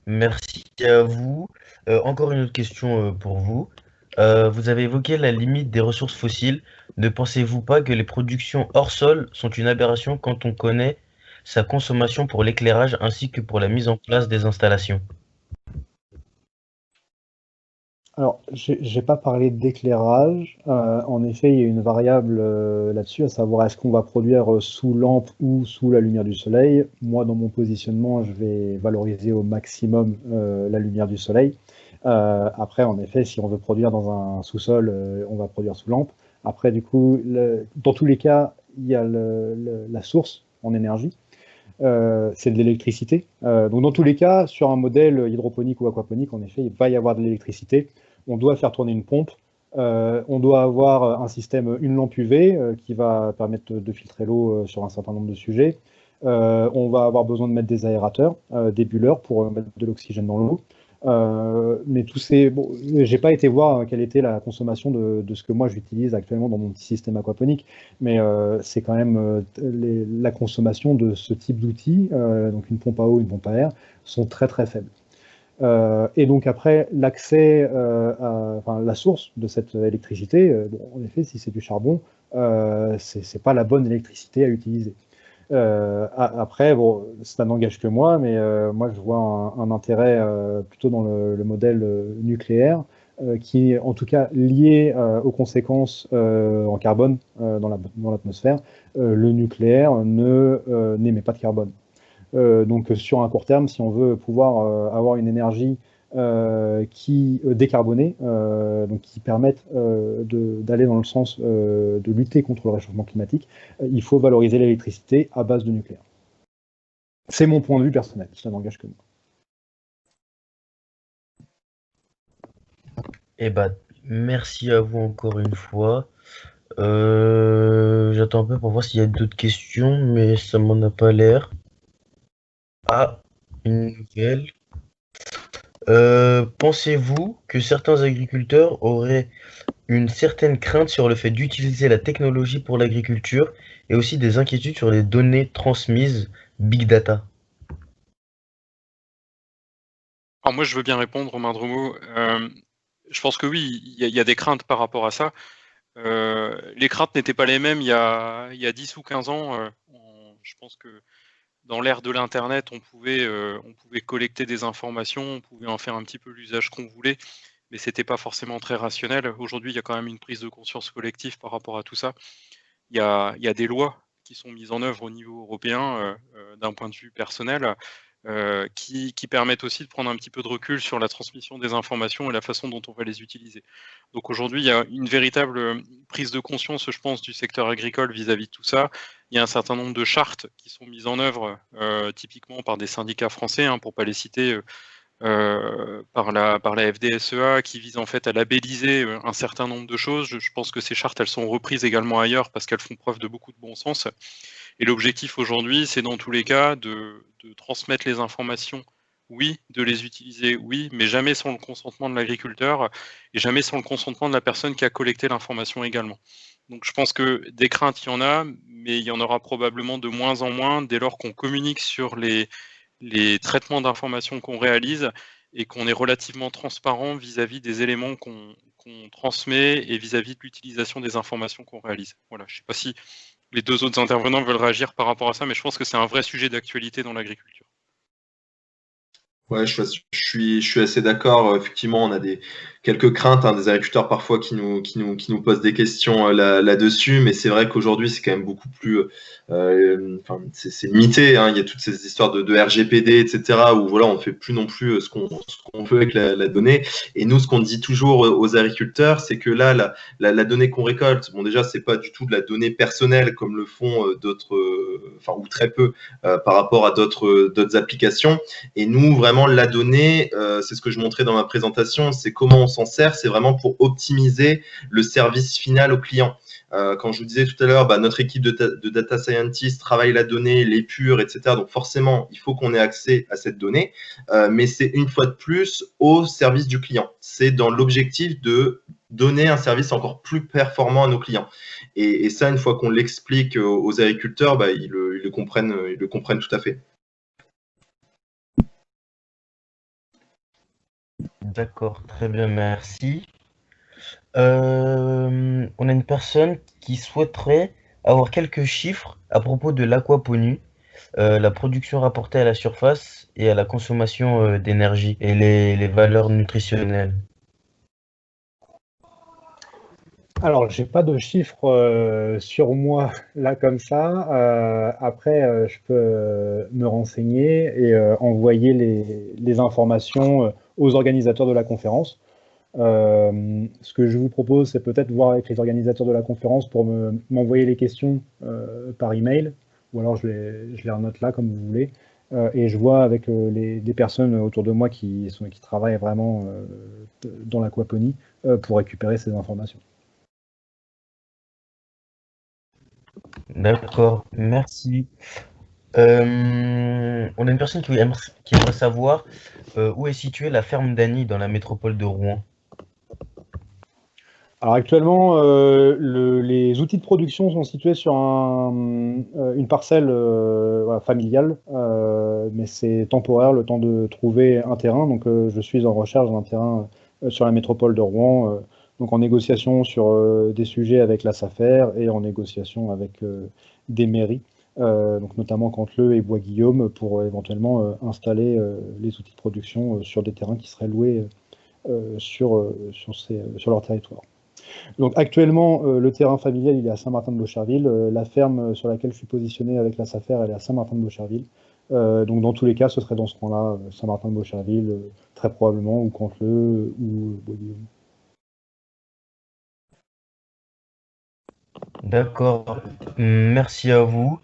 Merci à vous. Encore une autre question pour vous. Vous avez évoqué la limite des ressources fossiles. Ne pensez-vous pas que les productions hors sol sont une aberration quand on connaît sa consommation pour l'éclairage ainsi que pour la mise en place des installations? Alors, j'ai pas parlé d'éclairage. En effet, il y a une variable là-dessus, à savoir est-ce qu'on va produire sous lampe ou sous la lumière du soleil. Moi, dans mon positionnement, je vais valoriser au maximum la lumière du soleil. Après, en effet, si on veut produire dans un sous-sol, on va produire sous lampe. Après, du coup, dans tous les cas, il y a la source en énergie. C'est de l'électricité. Donc dans tous les cas, sur un modèle hydroponique ou aquaponique, en effet, il va y avoir de l'électricité. On doit faire tourner une pompe. On doit avoir un système, une lampe UV qui va permettre de filtrer l'eau sur un certain nombre de sujets. On va avoir besoin de mettre des aérateurs, des bulleurs pour mettre de l'oxygène dans l'eau. Mais tous ces... Bon, j'ai pas été voir quelle était la consommation de ce que moi j'utilise actuellement dans mon petit système aquaponique, mais c'est quand même la consommation de ce type d'outils, donc une pompe à eau, une pompe à air, sont très très faibles. Et donc après, l'accès enfin, la source de cette électricité, bon, en effet, si c'est du charbon, c'est pas la bonne électricité à utiliser. Après, bon, ça n'engage que moi, mais moi je vois un intérêt plutôt dans le modèle nucléaire, qui est en tout cas lié aux conséquences en carbone dans l'atmosphère. Le nucléaire n'émet pas de carbone. Donc sur un court terme, si on veut pouvoir avoir une énergie qui décarbonée, donc qui permettent d'aller dans le sens de lutter contre le réchauffement climatique, il faut valoriser l'électricité à base de nucléaire. C'est mon point de vue personnel, ça n'engage que moi. Eh ben, merci à vous encore une fois. J'attends un peu pour voir s'il y a d'autres questions, mais ça m'en a pas l'air. Ah, une nouvelle. Pensez-vous que certains agriculteurs auraient une certaine crainte sur le fait d'utiliser la technologie pour l'agriculture et aussi des inquiétudes sur les données transmises Big Data? Alors moi, je veux bien répondre, Romain Dromo. Je pense que oui, il y a des craintes par rapport à ça. Les craintes n'étaient pas les mêmes il y a 10 ou 15 ans. Je pense que dans l'ère de l'Internet, on pouvait collecter des informations, on pouvait en faire un petit peu l'usage qu'on voulait, mais c'était pas forcément très rationnel. Aujourd'hui, il y a quand même une prise de conscience collective par rapport à tout ça. Il y a des lois qui sont mises en œuvre au niveau européen d'un point de vue personnel qui permettent aussi de prendre un petit peu de recul sur la transmission des informations et la façon dont on va les utiliser. Donc aujourd'hui, il y a une véritable prise de conscience, je pense, du secteur agricole vis-à-vis de tout ça. Il y a un certain nombre de chartes qui sont mises en œuvre, typiquement par des syndicats français, hein, pour ne pas les citer, par la FDSEA, qui vise en fait à labelliser un certain nombre de choses. Je pense que ces chartes, elles sont reprises également ailleurs parce qu'elles font preuve de beaucoup de bon sens. Et l'objectif aujourd'hui, c'est dans tous les cas de transmettre les informations oui, de les utiliser, oui, mais jamais sans le consentement de l'agriculteur et jamais sans le consentement de la personne qui a collecté l'information également. Donc je pense que des craintes, il y en a, mais il y en aura probablement de moins en moins dès lors qu'on communique sur les traitements d'informations qu'on réalise et qu'on est relativement transparent vis-à-vis des éléments qu'on transmet et vis-à-vis de l'utilisation des informations qu'on réalise. Voilà, je ne sais pas si les deux autres intervenants veulent réagir par rapport à ça, mais je pense que c'est un vrai sujet d'actualité dans l'agriculture. Ouais, je suis assez d'accord. Effectivement, on a quelques craintes, des agriculteurs parfois qui nous posent des questions là-dessus, mais c'est vrai qu'aujourd'hui, c'est quand même beaucoup plus, c'est limité. Il y a toutes ces histoires de RGPD, etc., où voilà, on fait plus non plus ce qu'on veut avec la donnée. Et nous, ce qu'on dit toujours aux agriculteurs, c'est que là, la donnée qu'on récolte, bon, déjà, c'est pas du tout de la donnée personnelle comme le font d'autres, ou très peu par rapport à d'autres applications. Et nous, vraiment, la donnée, c'est ce que je montrais dans ma présentation, c'est comment on s'en sert, c'est vraiment pour optimiser le service final au client. Quand je vous disais tout à l'heure, notre équipe de data scientists travaille la donnée, l'épure, etc. Donc forcément, il faut qu'on ait accès à cette donnée, mais c'est une fois de plus au service du client. C'est dans l'objectif de donner un service encore plus performant à nos clients. Et ça, une fois qu'on l'explique aux agriculteurs, ils le comprennent tout à fait. D'accord, très bien, merci. On a une personne qui souhaiterait avoir quelques chiffres à propos de l'aquaponie, la production rapportée à la surface et à la consommation d'énergie et les valeurs nutritionnelles. Alors, j'ai pas de chiffres sur moi là comme ça. Après, je peux me renseigner et envoyer les informations aux organisateurs de la conférence. Ce que je vous propose, c'est peut-être voir avec les organisateurs de la conférence pour m'envoyer les questions par email, ou alors je les renote là comme vous voulez, et je vois avec des personnes autour de moi qui travaillent vraiment dans l'aquaponie pour récupérer ces informations. D'accord, merci. On a une personne qui aimerait savoir où est située la ferme d'Annie dans la métropole de Rouen. Alors actuellement, les outils de production sont situés sur une parcelle familiale, mais c'est temporaire, le temps de trouver un terrain. Donc je suis en recherche d'un terrain sur la métropole de Rouen, donc en négociation sur des sujets avec la SAFER et en négociation avec des mairies, donc notamment Cantleux et Bois-Guillaume, pour éventuellement installer les outils de production sur des terrains qui seraient loués sur leur territoire. Donc actuellement, le terrain familial, il est à Saint-Martin-de-Beaucherville. La ferme sur laquelle je suis positionné avec la SAFER, elle est à Saint-Martin-de-Beaucherville. Donc dans tous les cas, ce serait dans ce coin-là, Saint-Martin-de-Beaucherville, très probablement, ou Cantleux, ou Bois-Guillaume. D'accord, merci à vous.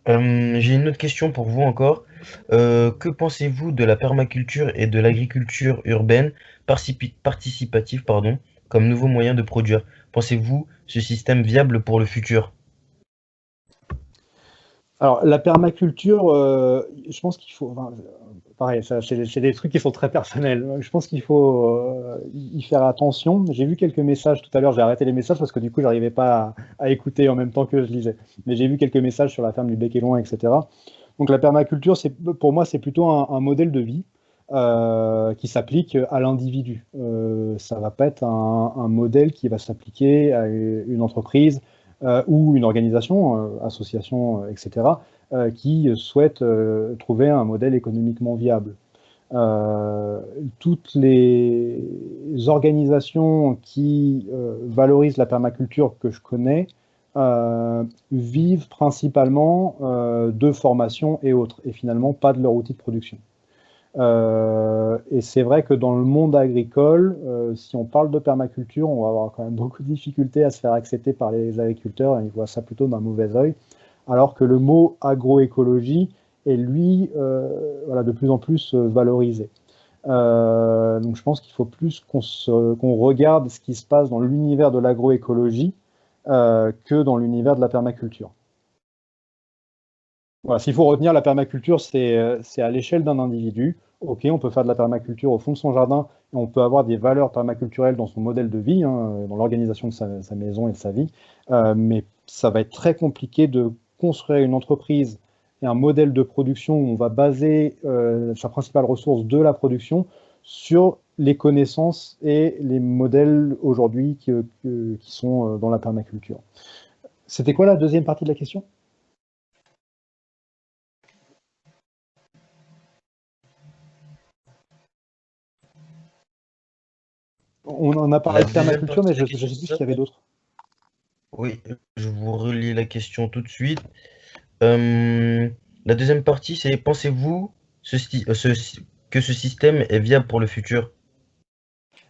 J'ai une autre question pour vous encore. Que pensez-vous de la permaculture et de l'agriculture urbaine participative, comme nouveau moyen de produire? Pensez-vous ce système viable pour le futur? Alors la permaculture, je pense qu'il faut... pareil, c'est des trucs qui sont très personnels. Je pense qu'il faut y faire attention. J'ai vu quelques messages tout à l'heure, j'ai arrêté les messages parce que du coup, j'arrivais pas à écouter en même temps que je lisais. Mais j'ai vu quelques messages sur la ferme du Bec et Loin, etc. Donc la permaculture, pour moi, c'est plutôt un modèle de vie qui s'applique à l'individu. Ça va pas être un modèle qui va s'appliquer à une entreprise ou une organisation, association, etc., qui souhaite trouver un modèle économiquement viable. Toutes les organisations qui valorisent la permaculture que je connais vivent principalement de formation et autres, et finalement pas de leur outil de production. Et c'est vrai que dans le monde agricole, si on parle de permaculture, on va avoir quand même beaucoup de difficultés à se faire accepter par les agriculteurs, et ils voient ça plutôt d'un mauvais œil, alors que le mot agroécologie est, lui, de plus en plus valorisé. Donc je pense qu'il faut plus qu'on regarde ce qui se passe dans l'univers de l'agroécologie que dans l'univers de la permaculture. Voilà, s'il faut retenir, la permaculture, c'est à l'échelle d'un individu. ok, on peut faire de la permaculture au fond de son jardin, et on peut avoir des valeurs permaculturelles dans son modèle de vie, hein, dans l'organisation de sa maison et de sa vie, mais ça va être très compliqué de construire une entreprise et un modèle de production où on va baser sa principale ressource de la production sur les connaissances et les modèles aujourd'hui qui sont dans la permaculture. C'était quoi la deuxième partie de la question? On en a parlé de permaculture, mais je ne sais plus s'il y avait d'autres. Oui, je vous relis la question tout de suite. La deuxième partie, c'est pensez-vous que ce système est viable pour le futur?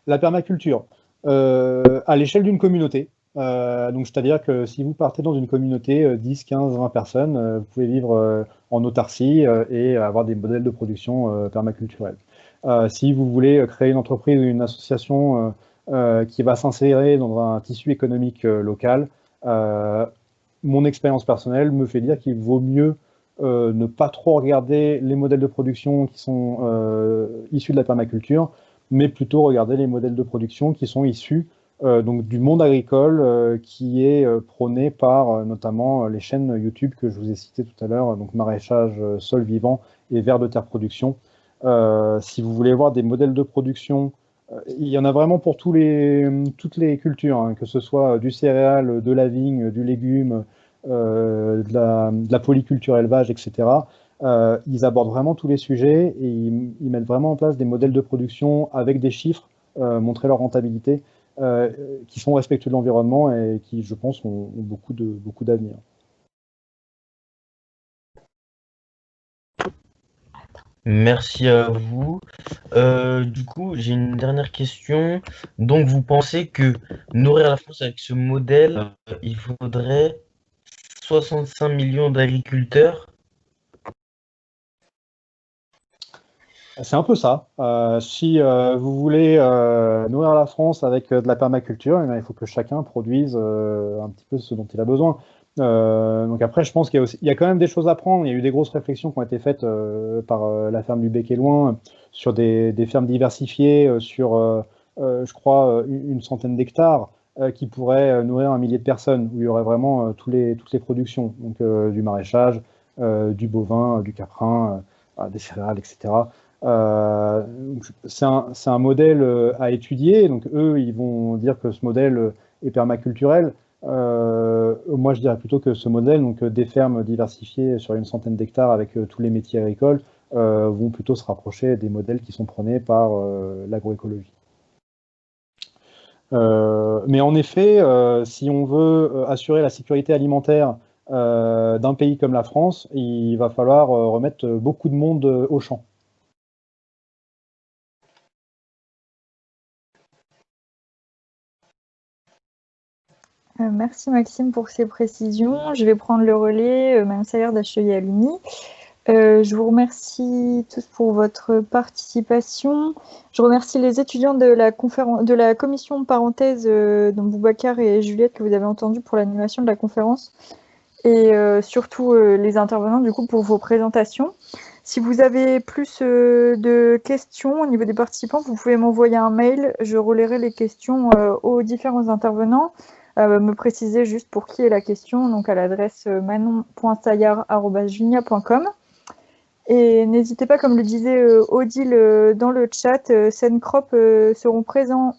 La permaculture, à l'échelle d'une communauté. Donc, c'est-à-dire que si vous partez dans une communauté, 10, 15, 20 personnes, vous pouvez vivre en autarcie et avoir des modèles de production permaculturels. Si vous voulez créer une entreprise ou une association qui va s'insérer dans un tissu économique local, mon expérience personnelle me fait dire qu'il vaut mieux ne pas trop regarder les modèles de production qui sont issus de la permaculture, mais plutôt regarder les modèles de production qui sont issus donc du monde agricole qui est prôné par notamment les chaînes YouTube que je vous ai citées tout à l'heure, donc maraîchage, sol vivant et vers de terre production. Si vous voulez voir des modèles de production, il y en a vraiment pour toutes les cultures, hein, que ce soit du céréal, de la vigne, du légume, de la polyculture élevage, etc. Ils abordent vraiment tous les sujets et ils mettent vraiment en place des modèles de production avec des chiffres, montrer leur rentabilité, qui sont respectueux de l'environnement et qui, je pense, ont beaucoup d'avenir. Merci à vous. Du coup, j'ai une dernière question. Donc, vous pensez que nourrir la France avec ce modèle, il faudrait 65 millions d'agriculteurs? C'est un peu ça. Si vous voulez nourrir la France avec de la permaculture, eh bien, il faut que chacun produise un petit peu ce dont il a besoin. Donc après, je pense qu'il y a quand même des choses à prendre. Il y a eu des grosses réflexions qui ont été faites par la ferme du Bec et Loin sur des fermes diversifiées sur, je crois, une centaine d'hectares qui pourraient nourrir 1 millier de personnes, où il y aurait vraiment toutes les productions, donc du maraîchage, du bovin, du caprin, des céréales, etc. C'est un modèle à étudier. Donc eux, ils vont dire que ce modèle est permaculturel. Moi, je dirais plutôt que ce modèle, donc des fermes diversifiées sur une centaine d'hectares avec tous les métiers agricoles, vont plutôt se rapprocher des modèles qui sont prônés par l'agroécologie. Mais en effet, si on veut assurer la sécurité alimentaire d'un pays comme la France, il va falloir remettre beaucoup de monde au champ. Merci Maxime pour ces précisions. Je vais prendre le relais, Mme Sayer d'HEI Alumni. Je vous remercie tous pour votre participation. Je remercie les étudiants de la commission parenthèse, dont Boubacar et Juliette, que vous avez entendu pour l'animation de la conférence, et surtout les intervenants du coup pour vos présentations. Si vous avez plus de questions au niveau des participants, vous pouvez m'envoyer un mail. Je relayerai les questions aux différents intervenants. Me préciser juste pour qui est la question, donc à l'adresse manon.saillard@junia.com. Et n'hésitez pas, comme le disait Odile dans le chat, Sencrop seront présents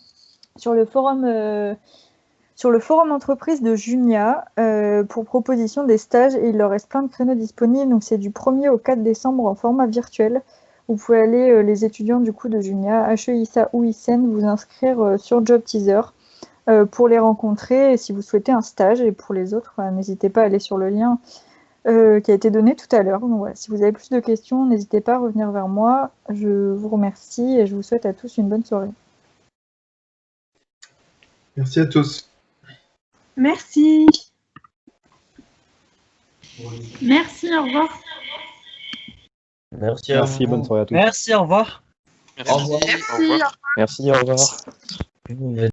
sur le forum entreprise de Junia pour proposition des stages, et il leur reste plein de créneaux disponibles. Donc c'est du 1er au 4 décembre en format virtuel. Vous pouvez aller, les étudiants du coup de Junia, HEISA ou ICEN, vous inscrire sur Job Teaser pour les rencontrer, et si vous souhaitez un stage. Et pour les autres, n'hésitez pas à aller sur le lien qui a été donné tout à l'heure. Donc voilà, si vous avez plus de questions, n'hésitez pas à revenir vers moi. Je vous remercie et je vous souhaite à tous une bonne soirée. Merci à tous. Merci. Merci, au revoir. Merci à Merci, vous. bonne soirée à tous. Merci, au revoir. Merci. Merci. Au revoir. Merci, au revoir. Vous